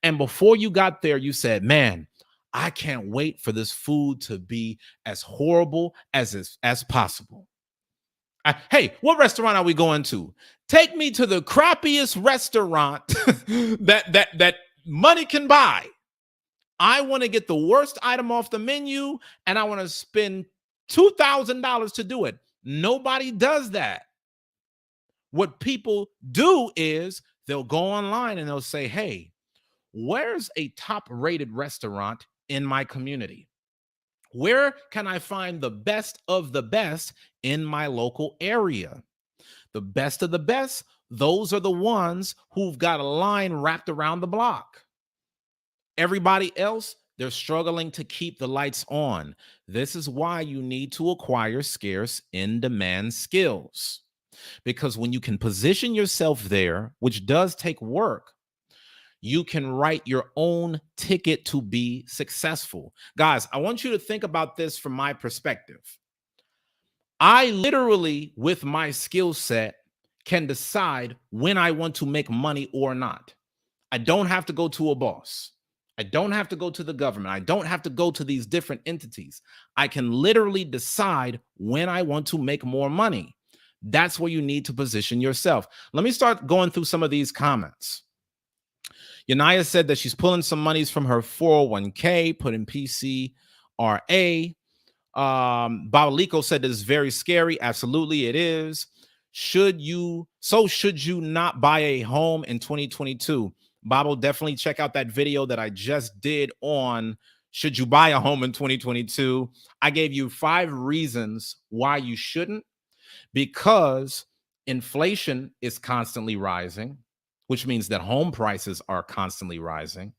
and before you got there, you said, man, I can't wait for this food to be as horrible as possible. Hey, what restaurant are we going to? Take me to the crappiest restaurant that money can buy. I want to get the worst item off the menu, and I want to spend $2,000 to do it. Nobody does that. What people do is they'll go online and they'll say, hey, where's a top-rated restaurant in my community? Where can I find the best of the best in my local area? The best of the best, those are the ones who've got a line wrapped around the block. Everybody else, they're struggling to keep the lights on. This is why you need to acquire scarce in-demand skills. Because when you can position yourself there, which does take work, You can write your own ticket to be successful. Guys, I want you to think about this from my perspective. I literally, with my skill set, can decide when I want to make money or not. I don't have to go to a boss. I don't have to go to the government. I don't have to go to these different entities. I can literally decide when I want to make more money. That's where you need to position yourself. Let me start going through some of these comments. Yanaya said that she's pulling some monies from her 401k, put in PCRA. Baliko said that it's very scary. Absolutely, it is. Should you not buy a home in 2022? Bob will definitely check out that video that I just did on should you buy a home in 2022. I gave you 5 reasons why you shouldn't, because inflation is constantly rising, which means that home prices are constantly rising.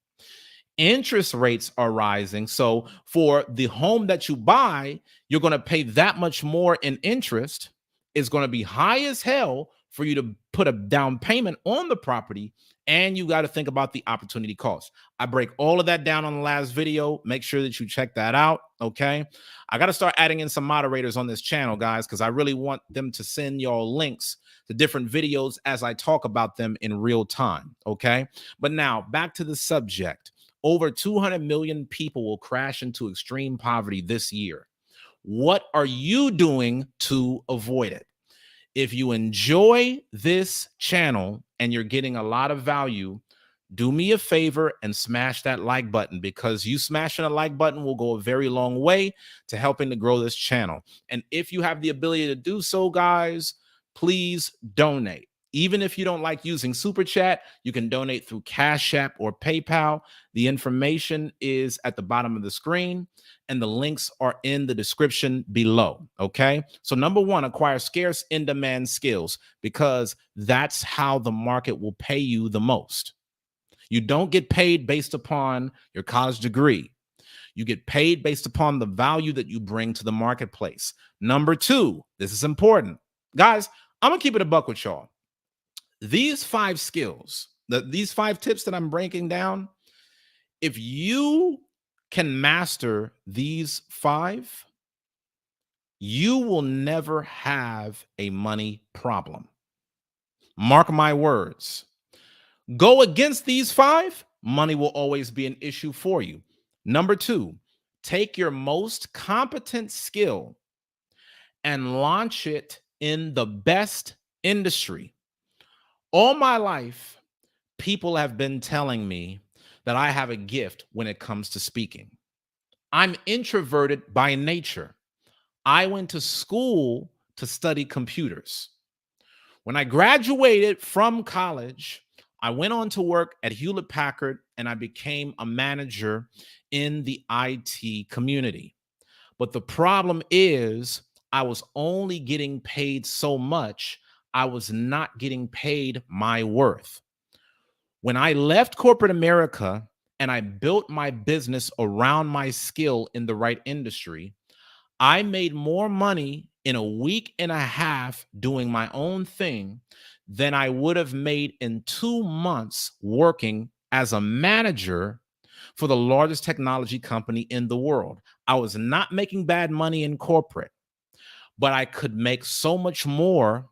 Interest rates are rising. So for the home that you buy, you're going to pay that much more in interest. It's going to be high as hell for you to put a down payment on the property. And you got to think about the opportunity cost. I break all of that down on the last video. Make sure that you check that out. Okay. I got to start adding in some moderators on this channel, guys, because I really want them to send y'all links to different videos as I talk about them in real time. Okay. But now back to the subject. Over 200 million people will crash into extreme poverty this year. What are you doing to avoid it? If you enjoy this channel and you're getting a lot of value, do me a favor and smash that like button, because you smashing a like button will go a very long way to helping to grow this channel. And if you have the ability to do so, guys, please donate. Even if you don't like using Super Chat, you can donate through Cash App or PayPal. The information is at the bottom of the screen, and the links are in the description below. Okay. So number 1, acquire scarce in-demand skills, because that's how the market will pay you the most. You don't get paid based upon your college degree. You get paid based upon the value that you bring to the marketplace. Number 2, this is important. Guys, I'm going to keep it a buck with y'all. These 5 skills, these 5 tips that I'm breaking down, if you can master these 5, you will never have a money problem. Mark my words. Go against these 5, money will always be an issue for you. Number 2, take your most competent skill and launch it in the best industry. All my life, people have been telling me that I have a gift when it comes to speaking. I'm introverted by nature. I went to school to study computers. When I graduated from college, I went on to work at Hewlett Packard and I became a manager in the IT community. But the problem is, I was only getting paid so much. I was not getting paid my worth. When I left corporate America and I built my business around my skill in the right industry, I made more money in a week and a half doing my own thing than I would have made in 2 months working as a manager for the largest technology company in the world. I was not making bad money in corporate, but I could make so much more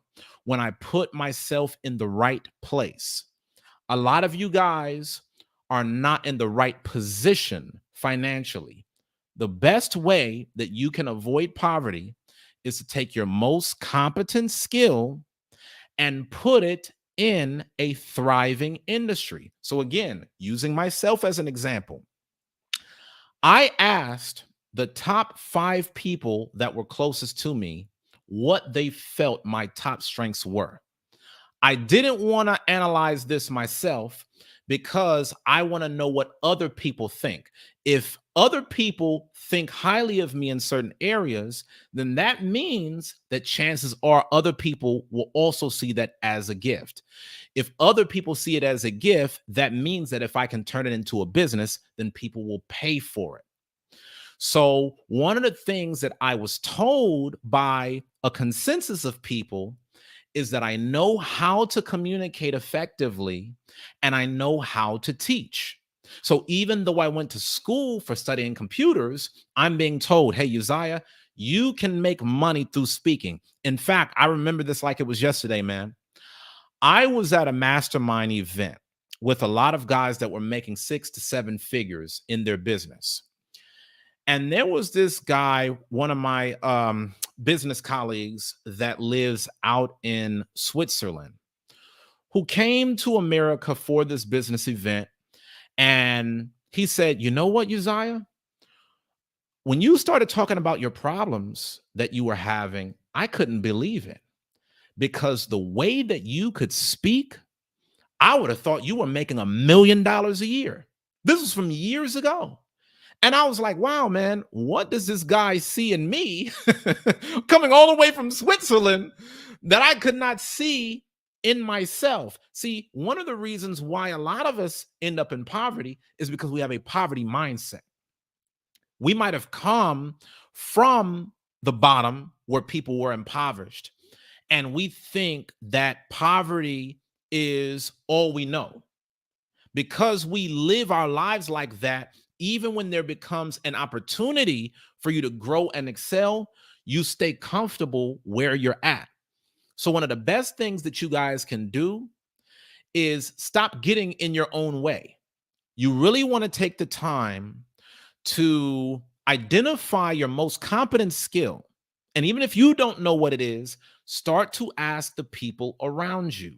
when I put myself in the right place. A lot of you guys are not in the right position financially. The best way that you can avoid poverty is to take your most competent skill and put it in a thriving industry. So again, using myself as an example, I asked the top 5 people that were closest to me what they felt my top strengths were. I didn't want to analyze this myself because I want to know what other people think. If other people think highly of me in certain areas, then that means that chances are other people will also see that as a gift. If other people see it as a gift, that means that if I can turn it into a business, then people will pay for it. So one of the things that I was told by a consensus of people is that I know how to communicate effectively and I know how to teach. So even though I went to school for studying computers, I'm being told, hey, Uzziah, you can make money through speaking. In fact, I remember this like it was yesterday, man. I was at a mastermind event with a lot of guys that were making 6 to 7 figures in their business. And there was this guy, one of my business colleagues that lives out in Switzerland, who came to America for this business event. And he said, you know what, Uzziah? When you started talking about your problems that you were having, I couldn't believe it because the way that you could speak, I would have thought you were making $1 million a year. This was from years ago. And I was like, wow, man, what does this guy see in me coming all the way from Switzerland that I could not see in myself? See, one of the reasons why a lot of us end up in poverty is because we have a poverty mindset. We might have come from the bottom where people were impoverished, and we think that poverty is all we know. Because we live our lives like that, even when there becomes an opportunity for you to grow and excel, you stay comfortable where you're at. So, one of the best things that you guys can do is stop getting in your own way. You really want to take the time to identify your most competent skill. And even if you don't know what it is, start to ask the people around you,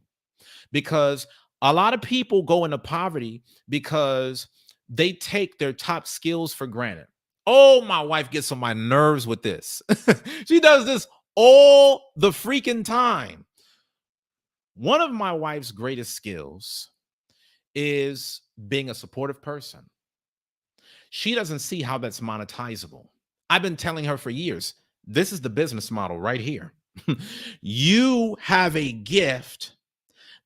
because a lot of people go into poverty because they take their top skills for granted. Oh, my wife gets on my nerves with this. She does this all the freaking time. One of my wife's greatest skills is being a supportive person. She doesn't see how that's monetizable. I've been telling her for years, this is the business model right here. You have a gift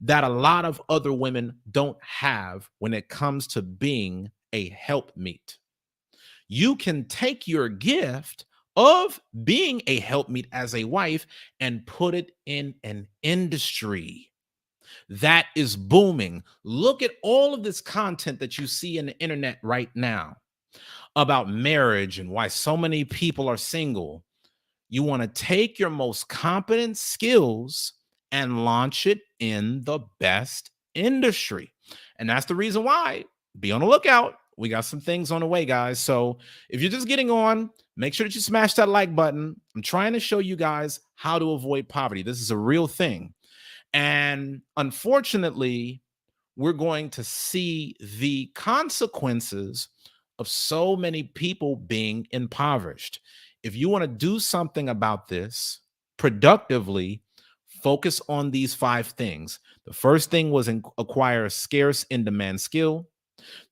that a lot of other women don't have when it comes to being a helpmeet. You can take your gift of being a helpmeet as a wife and put it in an industry that is booming. Look at all of this content that you see in the internet right now about marriage and why so many people are single. You want to take your most competent skills and launch it in the best industry. And that's the reason why. Be on the lookout. We got some things on the way, guys. So if you're just getting on, make sure that you smash that like button. I'm trying to show you guys how to avoid poverty. This is a real thing. And unfortunately, we're going to see the consequences of so many people being impoverished. If you want to do something about this productively, focus on these 5 things. The first thing was acquire a scarce in demand skill.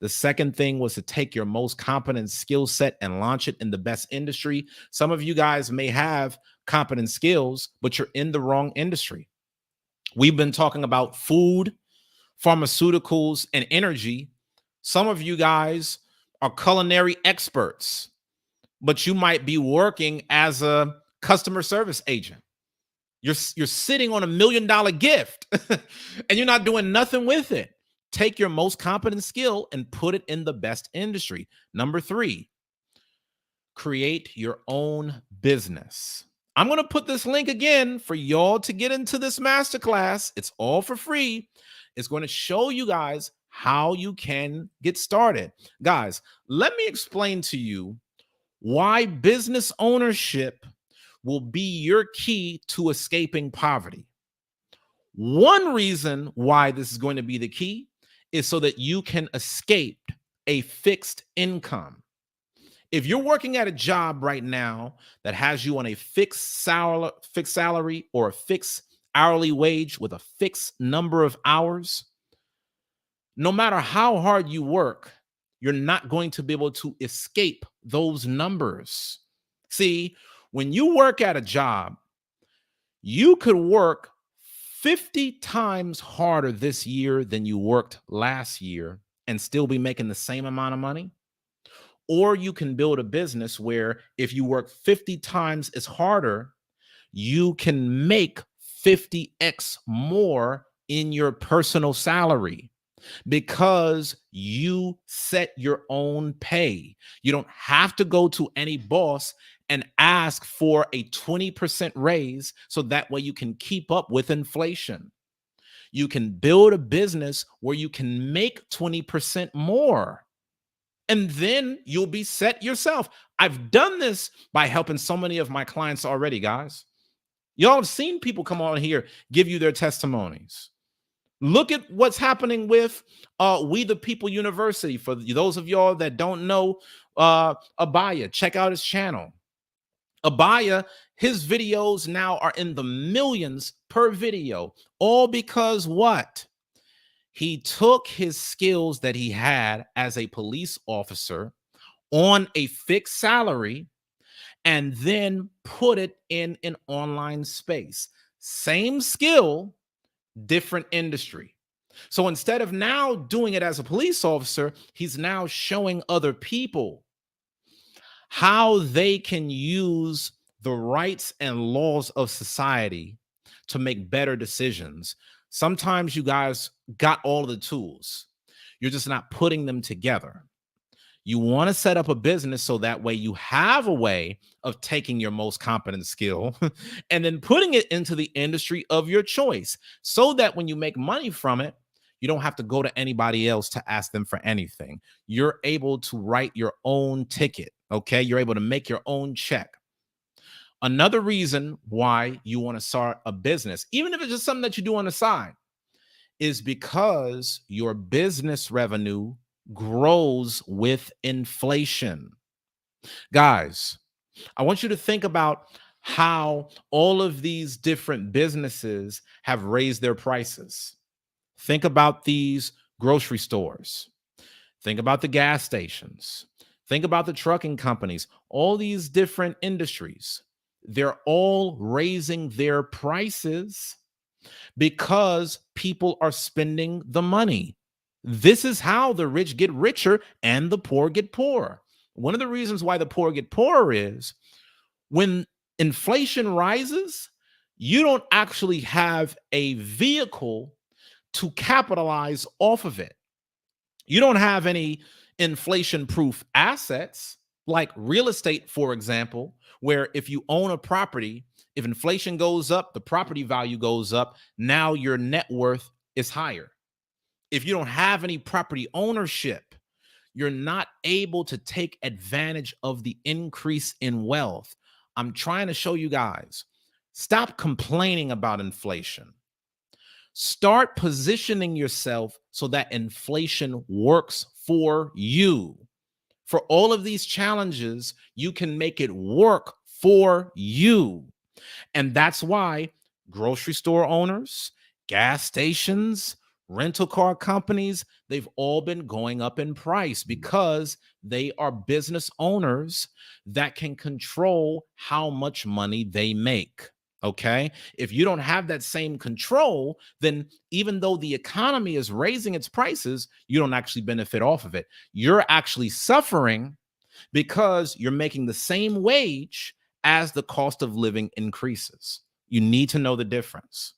The second thing was to take your most competent skill set and launch it in the best industry. Some of you guys may have competent skills, but you're in the wrong industry. We've been talking about food, pharmaceuticals, and energy. Some of you guys are culinary experts, but you might be working as a customer service agent. You're sitting on $1 million gift and you're not doing nothing with it. Take your most competent skill and put it in the best industry. Number 3, create your own business. I'm going to put this link again for y'all to get into this masterclass. It's all for free. It's going to show you guys how you can get started. Guys, let me explain to you why business ownership will be your key to escaping poverty. One reason why this is going to be the key is so that you can escape a fixed income. If you're working at a job right now that has you on a fixed salary or a fixed hourly wage with a fixed number of hours, no matter how hard you work, you're not going to be able to escape those numbers. See, when you work at a job, you could work 50 times harder this year than you worked last year and still be making the same amount of money. Or you can build a business where if you work 50 times as harder, you can make 50x more in your personal salary because you set your own pay. You don't have to go to any boss and ask for a 20% raise so that way you can keep up with inflation. You can build a business where you can make 20% more. And then you'll be set yourself. I've done this by helping so many of my clients already, guys. Y'all have seen people come on here, give you their testimonies. Look at what's happening with We the People University. For those of y'all that don't know Abaya, check out his channel. Abaya, his videos now are in the millions per video, all because what? He took his skills that he had as a police officer on a fixed salary and then put it in an online space. Same skill, different industry. So instead of now doing it as a police officer, he's now showing other people how they can use the rights and laws of society to make better decisions. Sometimes you guys got all the tools, you're just not putting them together. You want to set up a business so that way you have a way of taking your most competent skill and then putting it into the industry of your choice so that when you make money from it, you don't have to go to anybody else to ask them for anything. You're able to write your own ticket, okay? You're able to make your own check. Another reason why you want to start a business, even if it's just something that you do on the side, is because your business revenue grows with inflation. Guys, I want you to think about how all of these different businesses have raised their prices. Think about these grocery stores. Think about the gas stations. Think about the trucking companies, all these different industries. They're all raising their prices because people are spending the money. This is how the rich get richer and the poor get poorer. One of the reasons why the poor get poorer is when inflation rises, you don't actually have a vehicle to capitalize off of it. You don't have any inflation-proof assets like real estate, for example, where if you own a property, if inflation goes up, the property value goes up, now your net worth is higher. If you don't have any property ownership, you're not able to take advantage of the increase in wealth. I'm trying to show you guys, stop complaining about inflation. Start positioning yourself so that inflation works for you. For all of these challenges, you can make it work for you. And that's why grocery store owners, gas stations, rental car companies, they've all been going up in price because they are business owners that can control how much money they make. Okay. If you don't have that same control, then even though the economy is raising its prices, you don't actually benefit off of it. You're actually suffering because you're making the same wage as the cost of living increases. You need to know the difference.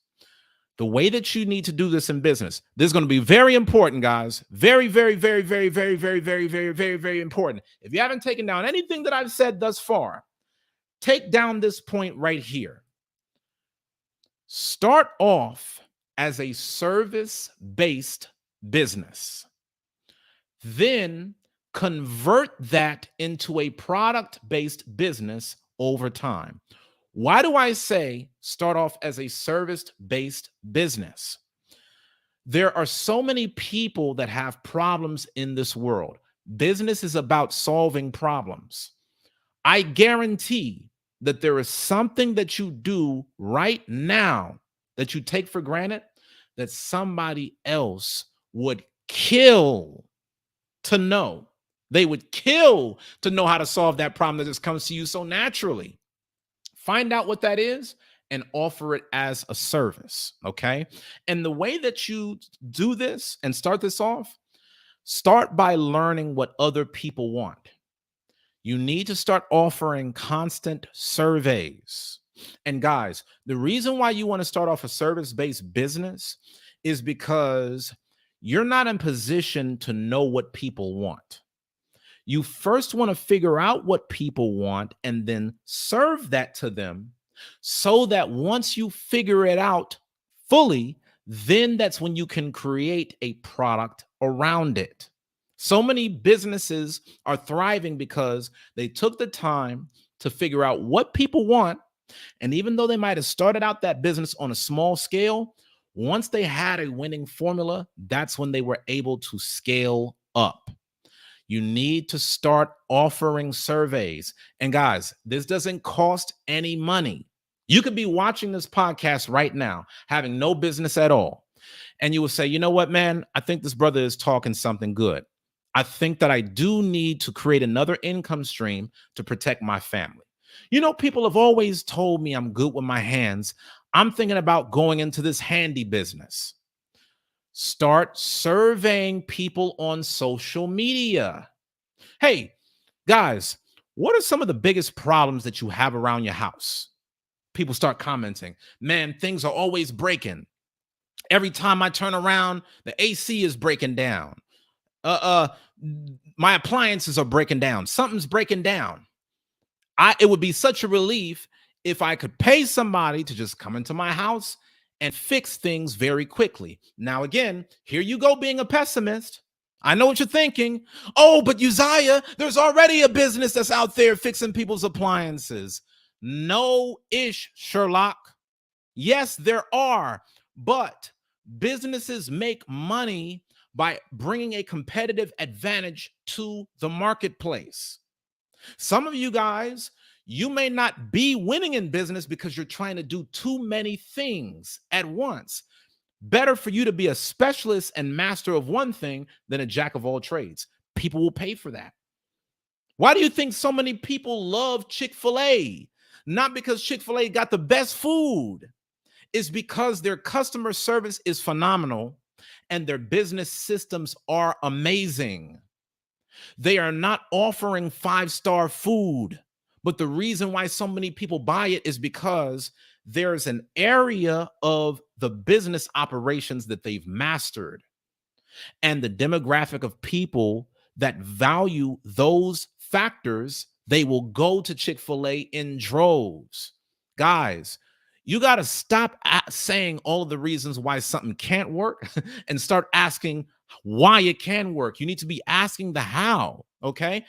The way that you need to do this in business, this is going to be very important, guys. Very, very, very, very, very, very, very, very, very, very important. If you haven't taken down anything that I've said thus far, take down this point right here. Start off as a service-based business. Then convert that into a product-based business over time. Why do I say start off as a service-based business? There are so many people that have problems in this world. Business is about solving problems. I guarantee that there is something that you do right now that you take for granted that somebody else would kill to know. They would kill to know how to solve that problem that just comes to you so naturally. Find out what that is and offer it as a service, okay? And the way that you do this and start this off, start by learning what other people want. You need to start offering constant surveys. And guys, the reason why you want to start off a service-based business is because you're not in position to know what people want. You first want to figure out what people want and then serve that to them so that once you figure it out fully, then that's when you can create a product around it. So many businesses are thriving because they took the time to figure out what people want. And even though they might have started out that business on a small scale, once they had a winning formula, that's when they were able to scale up. You need to start offering surveys. And guys, this doesn't cost any money. You could be watching this podcast right now, having no business at all. And you will say, you know what, man, I think this brother is talking something good. I think that I do need to create another income stream to protect my family. You know, people have always told me I'm good with my hands. I'm thinking about going into this handy business. Start surveying people on social media. Hey, guys, what are some of the biggest problems that you have around your house? People start commenting, man, things are always breaking. Every time I turn around, the AC is breaking down. Uh, uh, my appliances are breaking down. Something's breaking down. It would be such a relief if I could pay somebody to just come into my house and fix things very quickly. Now, again, here you go being a pessimist. I know what you're thinking. Oh, but Uzziah, there's already a business that's out there fixing people's appliances. No ish, Sherlock. Yes, there are, but businesses make money by bringing a competitive advantage to the marketplace. Some of you guys, you may not be winning in business because you're trying to do too many things at once. Better for you to be a specialist and master of one thing than a jack of all trades. People will pay for that. Why do you think so many people love Chick-fil-A? Not because Chick-fil-A got the best food. It's because their customer service is phenomenal and their business systems are amazing. They are not offering 5-star food, but the reason why so many people buy it is because there's an area of the business operations that they've mastered, and the demographic of people that value those factors, they will go to Chick-fil-A in droves. Guys, you got to stop saying all of the reasons why something can't work and start asking why it can work. You need to be asking the how, okay?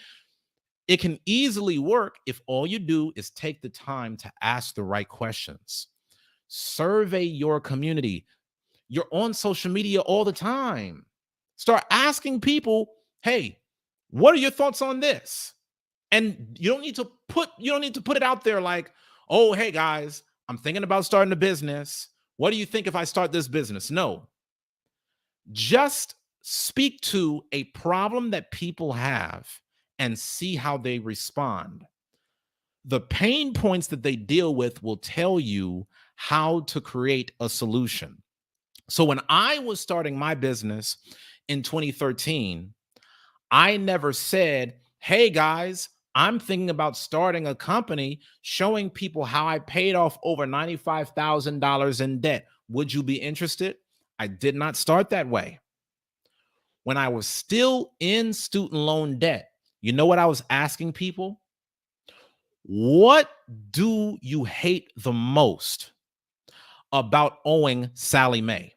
It can easily work if all you do is take the time to ask the right questions. Survey your community. You're on social media all the time. Start asking people, hey, what are your thoughts on this? And you don't need to put it out there like, oh, hey guys, I'm thinking about starting a business. What do you think if I start this business? No. Just speak to a problem that people have and see how they respond. The pain points that they deal with will tell you how to create a solution. So when I was starting my business in 2013, I never said, hey guys, I'm thinking about starting a company showing people how I paid off over $95,000 in debt. Would you be interested? I did not start that way. When I was still in student loan debt, you know what I was asking people? What do you hate the most about owing Sally Mae?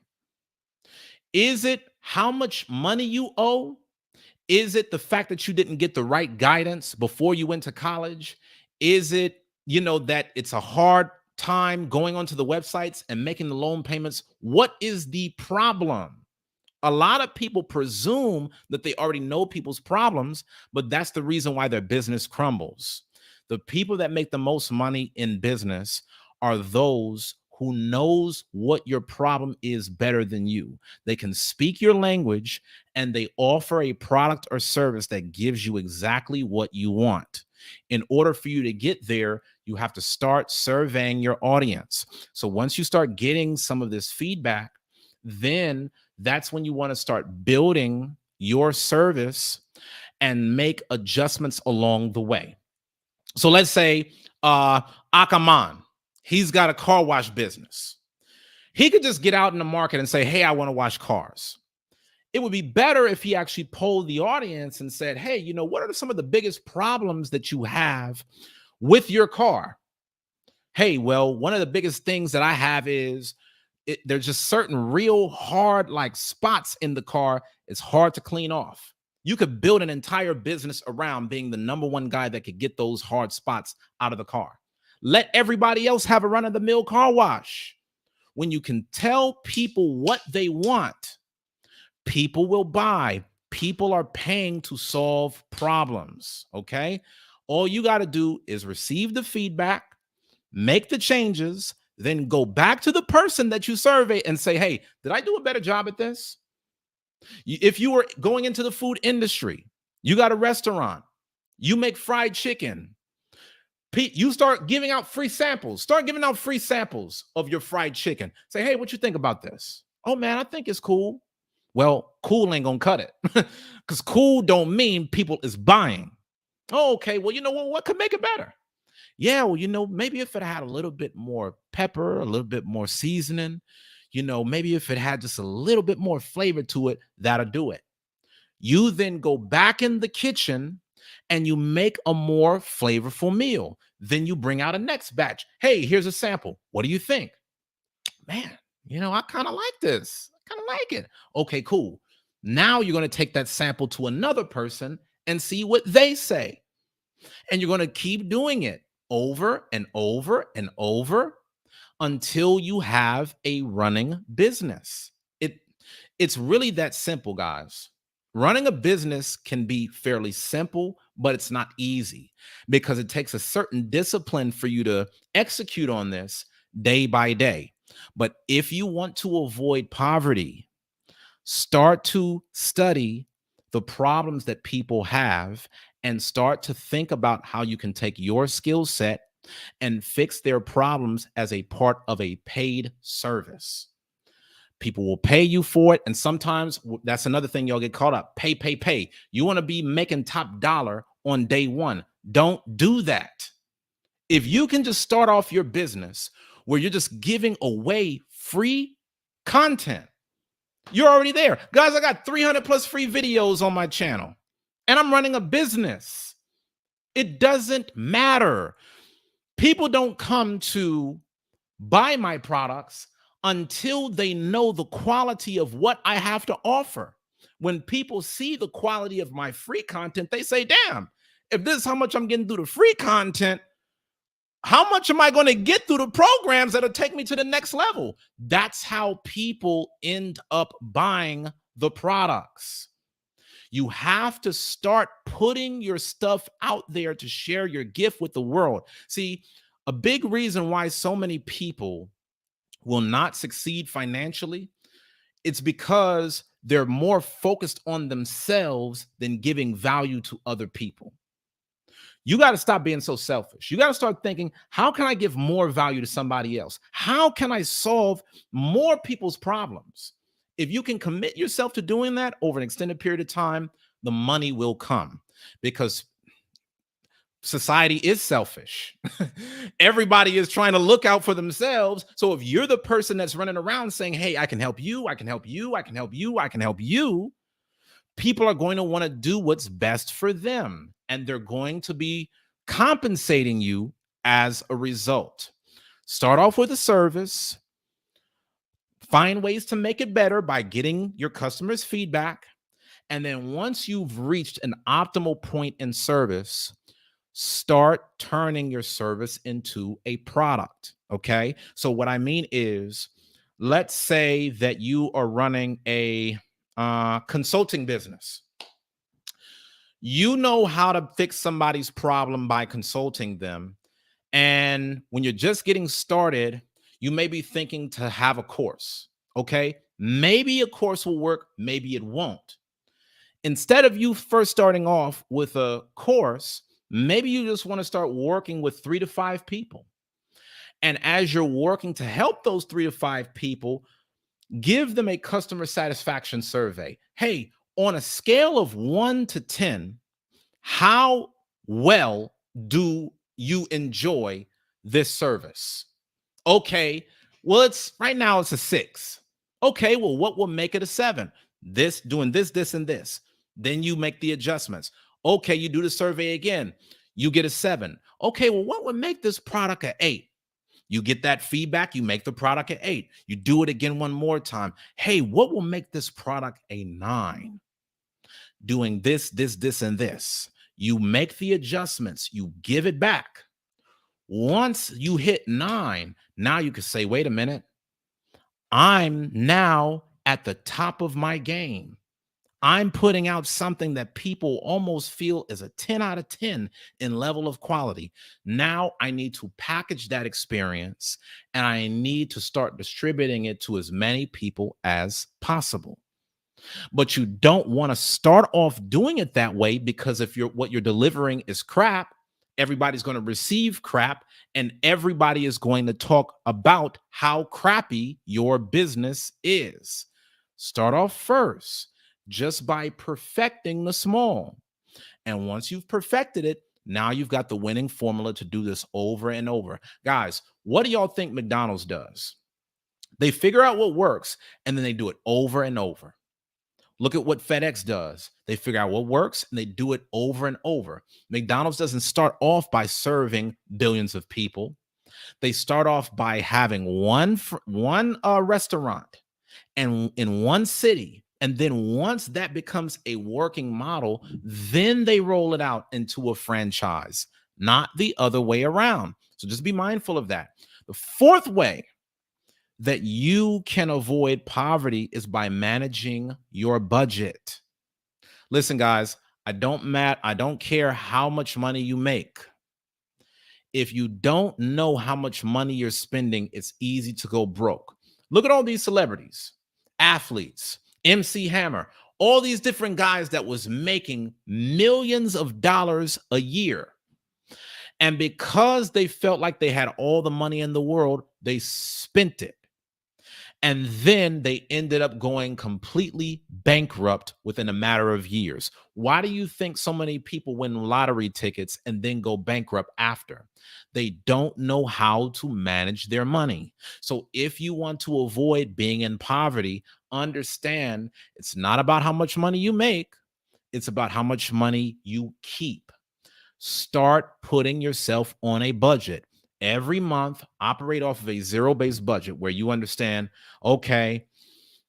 Is it how much money you owe? Is it the fact that you didn't get the right guidance before you went to college? Is it, that it's a hard time going onto the websites and making the loan payments? What is the problem? A lot of people presume that they already know people's problems, but that's the reason why their business crumbles. The people that make the most money in business are those who knows what your problem is better than you. They can speak your language and they offer a product or service that gives you exactly what you want. In order for you to get there, you have to start surveying your audience. So once you start getting some of this feedback, then that's when you want to start building your service and make adjustments along the way. So let's say Akaman, He's got a car wash business. He could just get out in the market and say, hey, I want to wash cars. It would be better if he actually polled the audience and said, hey, what are some of the biggest problems that you have with your car? Hey, well, one of the biggest things that I have is there's just certain real hard spots in the car. It's hard to clean off. You could build an entire business around being the number one guy that could get those hard spots out of the car. Let everybody else have a run-of-the-mill car wash. When you can tell people what they want, people will buy. People are paying to solve problems, okay? All you got to do is receive the feedback, make the changes, then go back to the person that you survey and say, hey, did I do a better job at this? If you were going into the food industry, you got a restaurant, you make fried chicken, you start giving out free samples. Start giving out free samples of your fried chicken. Say, hey, what you think about this? Oh, man, I think it's cool. Well, cool ain't gonna cut it because cool don't mean people is buying. Oh, okay, well, what could make it better? Yeah, well, maybe if it had a little bit more pepper, a little bit more seasoning, maybe if it had just a little bit more flavor to it, that'll do it. You then go back in the kitchen and you make a more flavorful meal. Then you bring out a next batch. Hey, here's a sample. What do you think? Man, I kind of like this. I kind of like it. Okay, cool. Now you're going to take that sample to another person and see what they say. And you're going to keep doing it over and over and over until you have a running business. It's really that simple, guys. Running a business can be fairly simple, but it's not easy because it takes a certain discipline for you to execute on this day by day. But if you want to avoid poverty, start to study the problems that people have and start to think about how you can take your skill set and fix their problems as a part of a paid service. People will pay you for it. And sometimes that's another thing y'all get caught up. Pay, pay, pay. You want to be making top dollar on day one. Don't do that. If you can just start off your business where you're just giving away free content, you're already there. Guys, I got 300 plus free videos on my channel and I'm running a business. It doesn't matter. People don't come to buy my products until they know the quality of what I have to offer. When people see the quality of my free content, they say, damn, if this is how much I'm getting through the free content, how much am I going to get through the programs that'll take me to the next level? That's how people end up buying the products. You have to start putting your stuff out there to share your gift with the world. See, a big reason why so many people will not succeed financially, it's because they're more focused on themselves than giving value to other people. You got to stop being so selfish. You got to start thinking, how can I give more value to somebody else? How can I solve more people's problems? If you can commit yourself to doing that over an extended period of time, the money will come because society is selfish. Everybody is trying to look out for themselves. So if you're the person that's running around saying, hey, I can help you, I can help you, I can help you, I can help you, people are going to want to do what's best for them. And they're going to be compensating you as a result. Start off with a service. Find ways to make it better by getting your customers' feedback. And then once you've reached an optimal point in service, start turning your service into a product. Okay. So what I mean is, let's say that you are running a consulting business. You know how to fix somebody's problem by consulting them. And when you're just getting started, you may be thinking to have a course. Okay. Maybe a course will work. Maybe it won't. Instead of you first starting off with a course, maybe you just want to start working with 3 to 5 people. And as you're working to help those 3 to 5 people, give them a customer satisfaction survey. Hey, on a scale of 1 to 10, how well do you enjoy this service? Okay, well, it's right now it's a 6. Okay, well, what will make it a 7? This, doing this, and this. Then you make the adjustments. Okay, you do the survey again. You get a 7. Okay, well, what would make this product a 8? You get that feedback, you make the product an 8. You do it again one more time. Hey, what will make this product a 9? Doing this, and this. You make the adjustments, you give it back. Once you hit 9, now you can say, wait a minute, I'm now at the top of my game. I'm putting out something that people almost feel is a 10 out of 10 in level of quality. Now I need to package that experience and I need to start distributing it to as many people as possible. But you don't want to start off doing it that way, because if what you're delivering is crap, everybody's going to receive crap and everybody is going to talk about how crappy your business is. Start off first just by perfecting the small. And once you've perfected it, now you've got the winning formula to do this over and over. Guys, what do y'all think McDonald's does? They figure out what works and then they do it over and over. Look at what FedEx does. They figure out what works and they do it over and over. McDonald's doesn't start off by serving billions of people. They start off by having one restaurant and in one city. And then once that becomes a working model, then they roll it out into a franchise, not the other way around. So just be mindful of that. The fourth way that you can avoid poverty is by managing your budget. Listen, guys, I don't care how much money you make. If you don't know how much money you're spending, it's easy to go broke. Look at all these celebrities, athletes, MC Hammer, all these different guys that was making millions of dollars a year. And because they felt like they had all the money in the world, they spent it. And then they ended up going completely bankrupt within a matter of years. Why do you think so many people win lottery tickets and then go bankrupt after? They don't know how to manage their money. So if you want to avoid being in poverty, understand it's not about how much money you make. It's about how much money you keep. Start putting yourself on a budget. Every month, operate off of a zero-based budget where you understand, okay,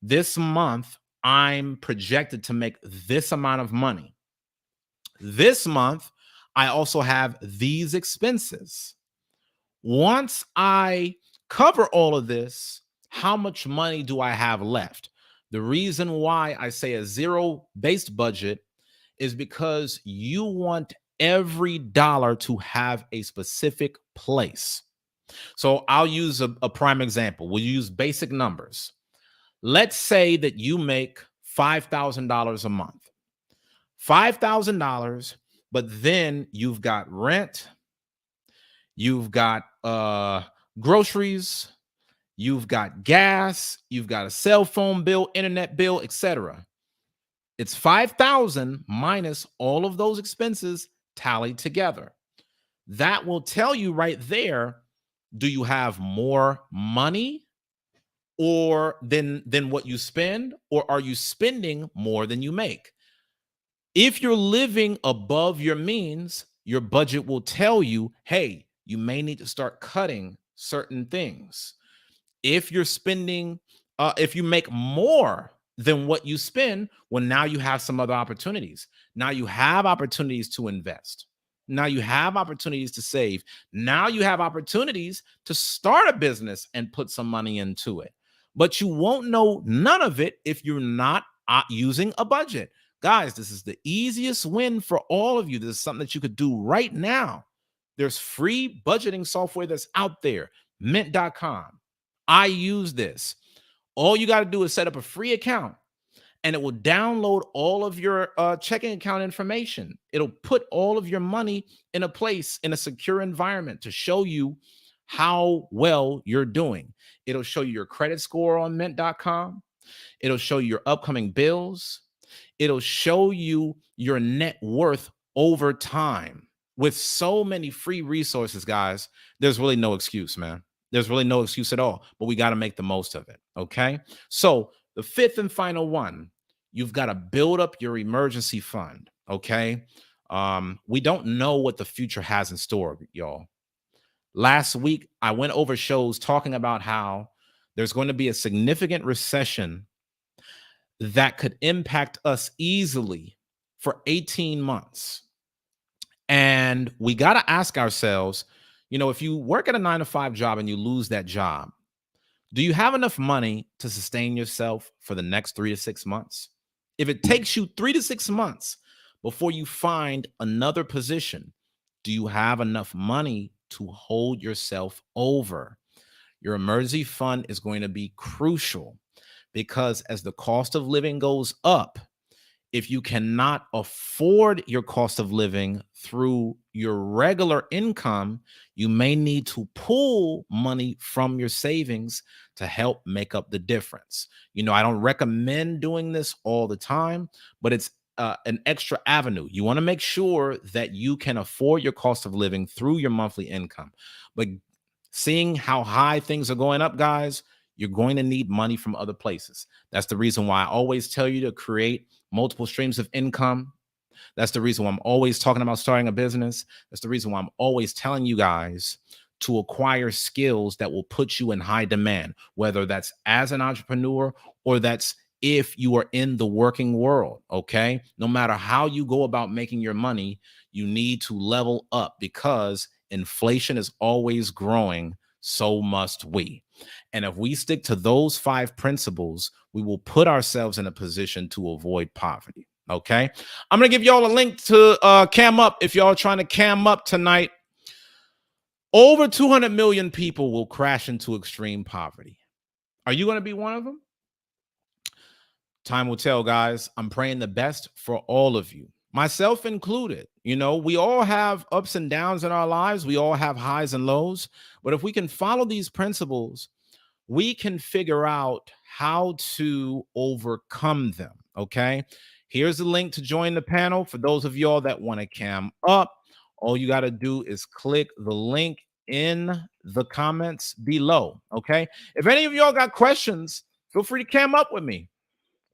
this month I'm projected to make this amount of money. This month, I also have these expenses. Once I cover all of this, how much money do I have left? The reason why I say a zero-based budget is because you want every dollar to have a specific place. So I'll use a prime example. We'll use basic numbers. Let's say that you make $5,000 a month. $5,000, but then you've got rent, you've got groceries, you've got gas, you've got a cell phone bill, internet bill, etc. It's 5,000 minus all of those expenses tallied together. That will tell you right there, do you have more money or than what you spend, or are you spending more than you make? If you're living above your means, your budget will tell you, hey, you may need to start cutting certain things. If you're spending, if you make more than what you spend, well, now you have some other opportunities. Now you have opportunities to invest. Now you have opportunities to save. Now you have opportunities to start a business and put some money into it. But you won't know none of it if you're not using a budget. Guys, this is the easiest win for all of you. This is something that you could do right now. There's free budgeting software that's out there, mint.com. I use this. All you got to do is set up a free account and it will download all of your checking account information. It'll put all of your money in a place in a secure environment to show you how well you're doing. It'll show you your credit score on mint.com. It'll show you your upcoming bills. It'll show you your net worth over time. With so many free resources, guys, there's really no excuse, man. There's really no excuse at all, but we got to make the most of it. Okay. So the fifth and final one, you've got to build up your emergency fund. Okay. We don't know what the future has in store, y'all. Last week, I went over shows talking about how there's going to be a significant recession that could impact us easily for 18 months. And we got to ask ourselves, if you work at a 9 to 5 job and you lose that job, do you have enough money to sustain yourself for the next 3 to 6 months? If it takes you 3 to 6 months before you find another position, do you have enough money to hold yourself over? Your emergency fund is going to be crucial because as the cost of living goes up, if you cannot afford your cost of living through your regular income, you may need to pull money from your savings to help make up the difference. I don't recommend doing this all the time, but it's an extra avenue. You want to make sure that you can afford your cost of living through your monthly income. But seeing how high things are going up, guys, you're going to need money from other places. That's the reason why I always tell you to create multiple streams of income. That's the reason why I'm always talking about starting a business. That's the reason why I'm always telling you guys to acquire skills that will put you in high demand, whether that's as an entrepreneur or that's if you are in the working world. Okay. No matter how you go about making your money, you need to level up because inflation is always growing. So must we. And if we stick to those 5 principles, we will put ourselves in a position to avoid poverty. Okay. I'm going to give y'all a link to Cam Up. If y'all are trying to cam up tonight, over 200 million people will crash into extreme poverty. Are you going to be one of them? Time will tell, guys. I'm praying the best for all of you, myself included. We all have ups and downs in our lives. We all have highs and lows. But if we can follow these principles, we can figure out how to overcome them. Okay. Here's the link to join the panel. For those of y'all that want to cam up, all you got to do is click the link in the comments below. Okay. If any of y'all got questions, feel free to cam up with me.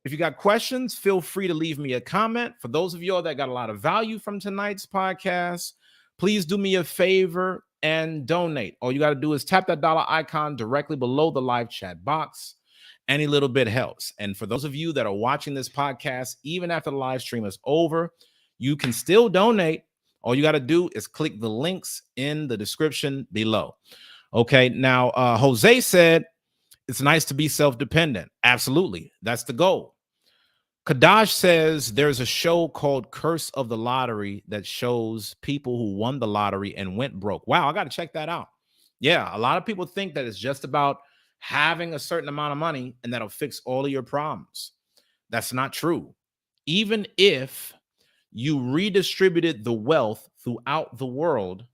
If you got questions, feel free to leave me a comment. For those of y'all that got a lot of value from tonight's podcast, please do me a favor and donate. All you got to do is tap that dollar icon directly below the live chat box. Any little bit helps. And for those of you that are watching this podcast, even after the live stream is over, you can still donate. All you got to do is click the links in the description below. Okay. Now, Jose said, it's nice to be self-dependent. Absolutely. That's the goal. Kadash says there's a show called Curse of the Lottery that shows people who won the lottery and went broke. Wow, I got to check that out. Yeah, a lot of people think that it's just about having a certain amount of money and that'll fix all of your problems. That's not true. Even if you redistributed the wealth throughout the world,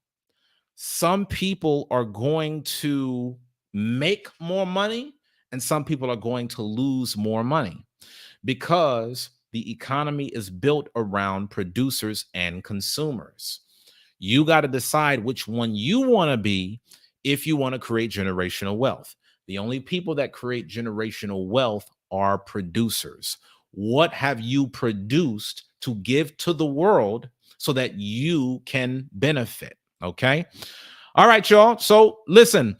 some people are going to make more money and some people are going to lose more money, because the economy is built around producers and consumers. You got to decide which one you want to be if you want to create generational wealth. The only people that create generational wealth are producers. What have you produced to give to the world so that you can benefit? Okay. All right, y'all. So listen.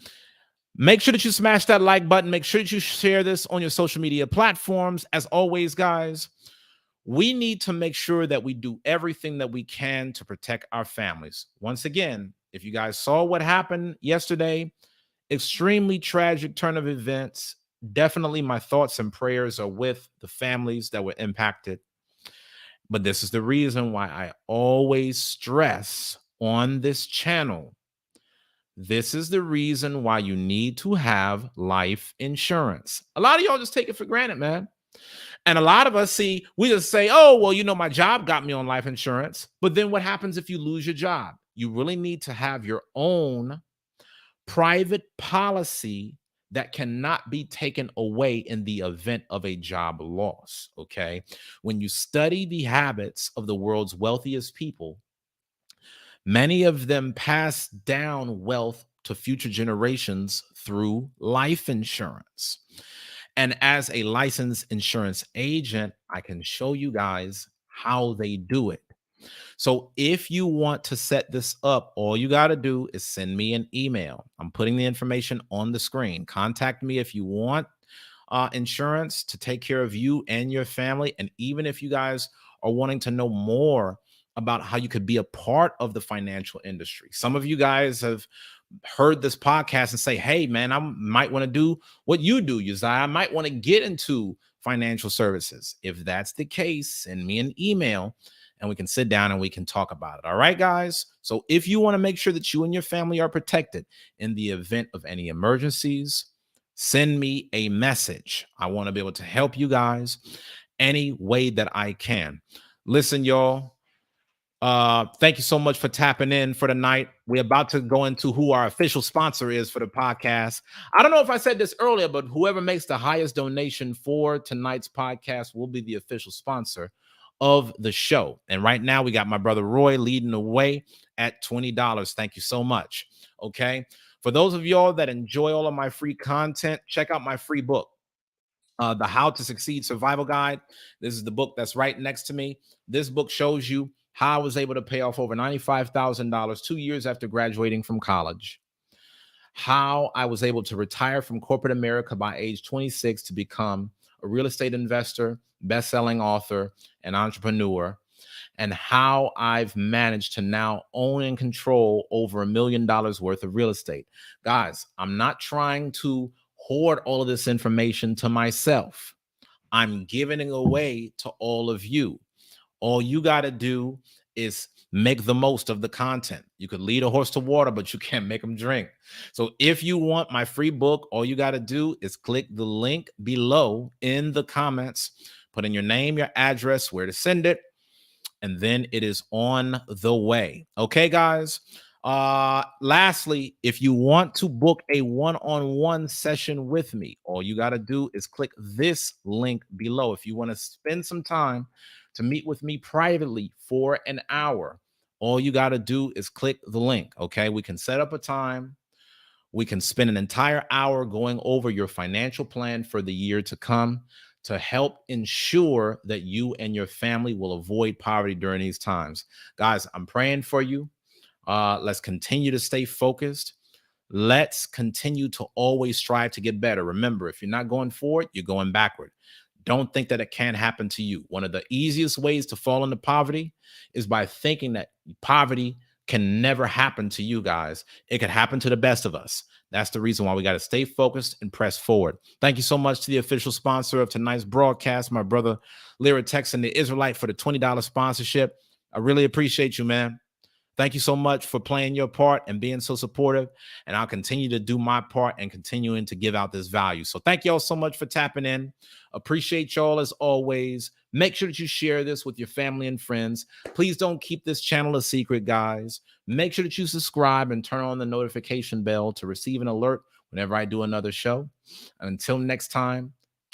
Make sure that you smash that like button. Make sure that you share this on your social media platforms. As always, guys, we need to make sure that we do everything that we can to protect our families. Once again, if you guys saw what happened yesterday, extremely tragic turn of events. Definitely my thoughts and prayers are with the families that were impacted. But this is the reason why I always stress on this channel. This is the reason why you need to have life insurance. A lot of y'all just take it for granted, man. And a lot of us we just say, oh, well, my job got me on life insurance. But then what happens if you lose your job? You really need to have your own private policy that cannot be taken away in the event of a job loss. Okay. When you study the habits of the world's wealthiest people, many of them pass down wealth to future generations through life insurance. And as a licensed insurance agent, I can show you guys how they do it. So if you want to set this up, all you got to do is send me an email. I'm putting the information on the screen. Contact me if you want insurance to take care of you and your family. And even if you guys are wanting to know more about how you could be a part of the financial industry. Some of you guys have heard this podcast and say, hey, man, I might want to do what you do, Uzziah. I might want to get into financial services. If that's the case, send me an email and we can sit down and we can talk about it. All right, guys? So if you want to make sure that you and your family are protected in the event of any emergencies, send me a message. I want to be able to help you guys any way that I can. Listen, y'all. Thank you so much for tapping in for tonight. We're about to go into who our official sponsor is for the podcast. I don't know if I said this earlier, but whoever makes the highest donation for tonight's podcast will be the official sponsor of the show. And right now we got my brother Roy leading the way at $20. Thank you so much. Okay. For those of y'all that enjoy all of my free content, check out my free book. The How to Succeed Survival Guide. This is the book that's right next to me. This book shows you how I was able to pay off over $95,000 2 years after graduating from college. How I was able to retire from corporate America by age 26 to become a real estate investor, best-selling author, and entrepreneur. And how I've managed to now own and control over $1 million worth of real estate. Guys, I'm not trying to hoard all of this information to myself. I'm giving it away to all of you. All you got to do is make the most of the content. You could lead a horse to water, but you can't make them drink. So if you want my free book, all you got to do is click the link below in the comments, put in your name, your address, where to send it, and then it is on the way. Okay, guys? Lastly, if you want to book a one-on-one session with me, all you got to do is click this link below. If you want to spend some time to meet with me privately for an hour, all you got to do is click the link. Okay, we can set up a time. We can spend an entire hour going over your financial plan for the year to come to help ensure that you and your family will avoid poverty during these times. Guys, I'm praying for you. Let's continue to stay focused. Let's continue to always strive to get better. Remember, if you're not going forward, you're going backward. Don't think that it can't happen to you. One of the easiest ways to fall into poverty is by thinking that poverty can never happen to you guys. It could happen to the best of us. That's the reason why we got to stay focused and press forward. Thank you so much to the official sponsor of tonight's broadcast, my brother Lyra Texan, the Israelite, for the $20 sponsorship. I really appreciate you, man. Thank you so much for playing your part and being so supportive. And I'll continue to do my part and continuing to give out this value. So thank y'all so much for tapping in. Appreciate y'all as always. Make sure that you share this with your family and friends. Please don't keep this channel a secret, guys. Make sure that you subscribe and turn on the notification bell to receive an alert whenever I do another show. Until next time,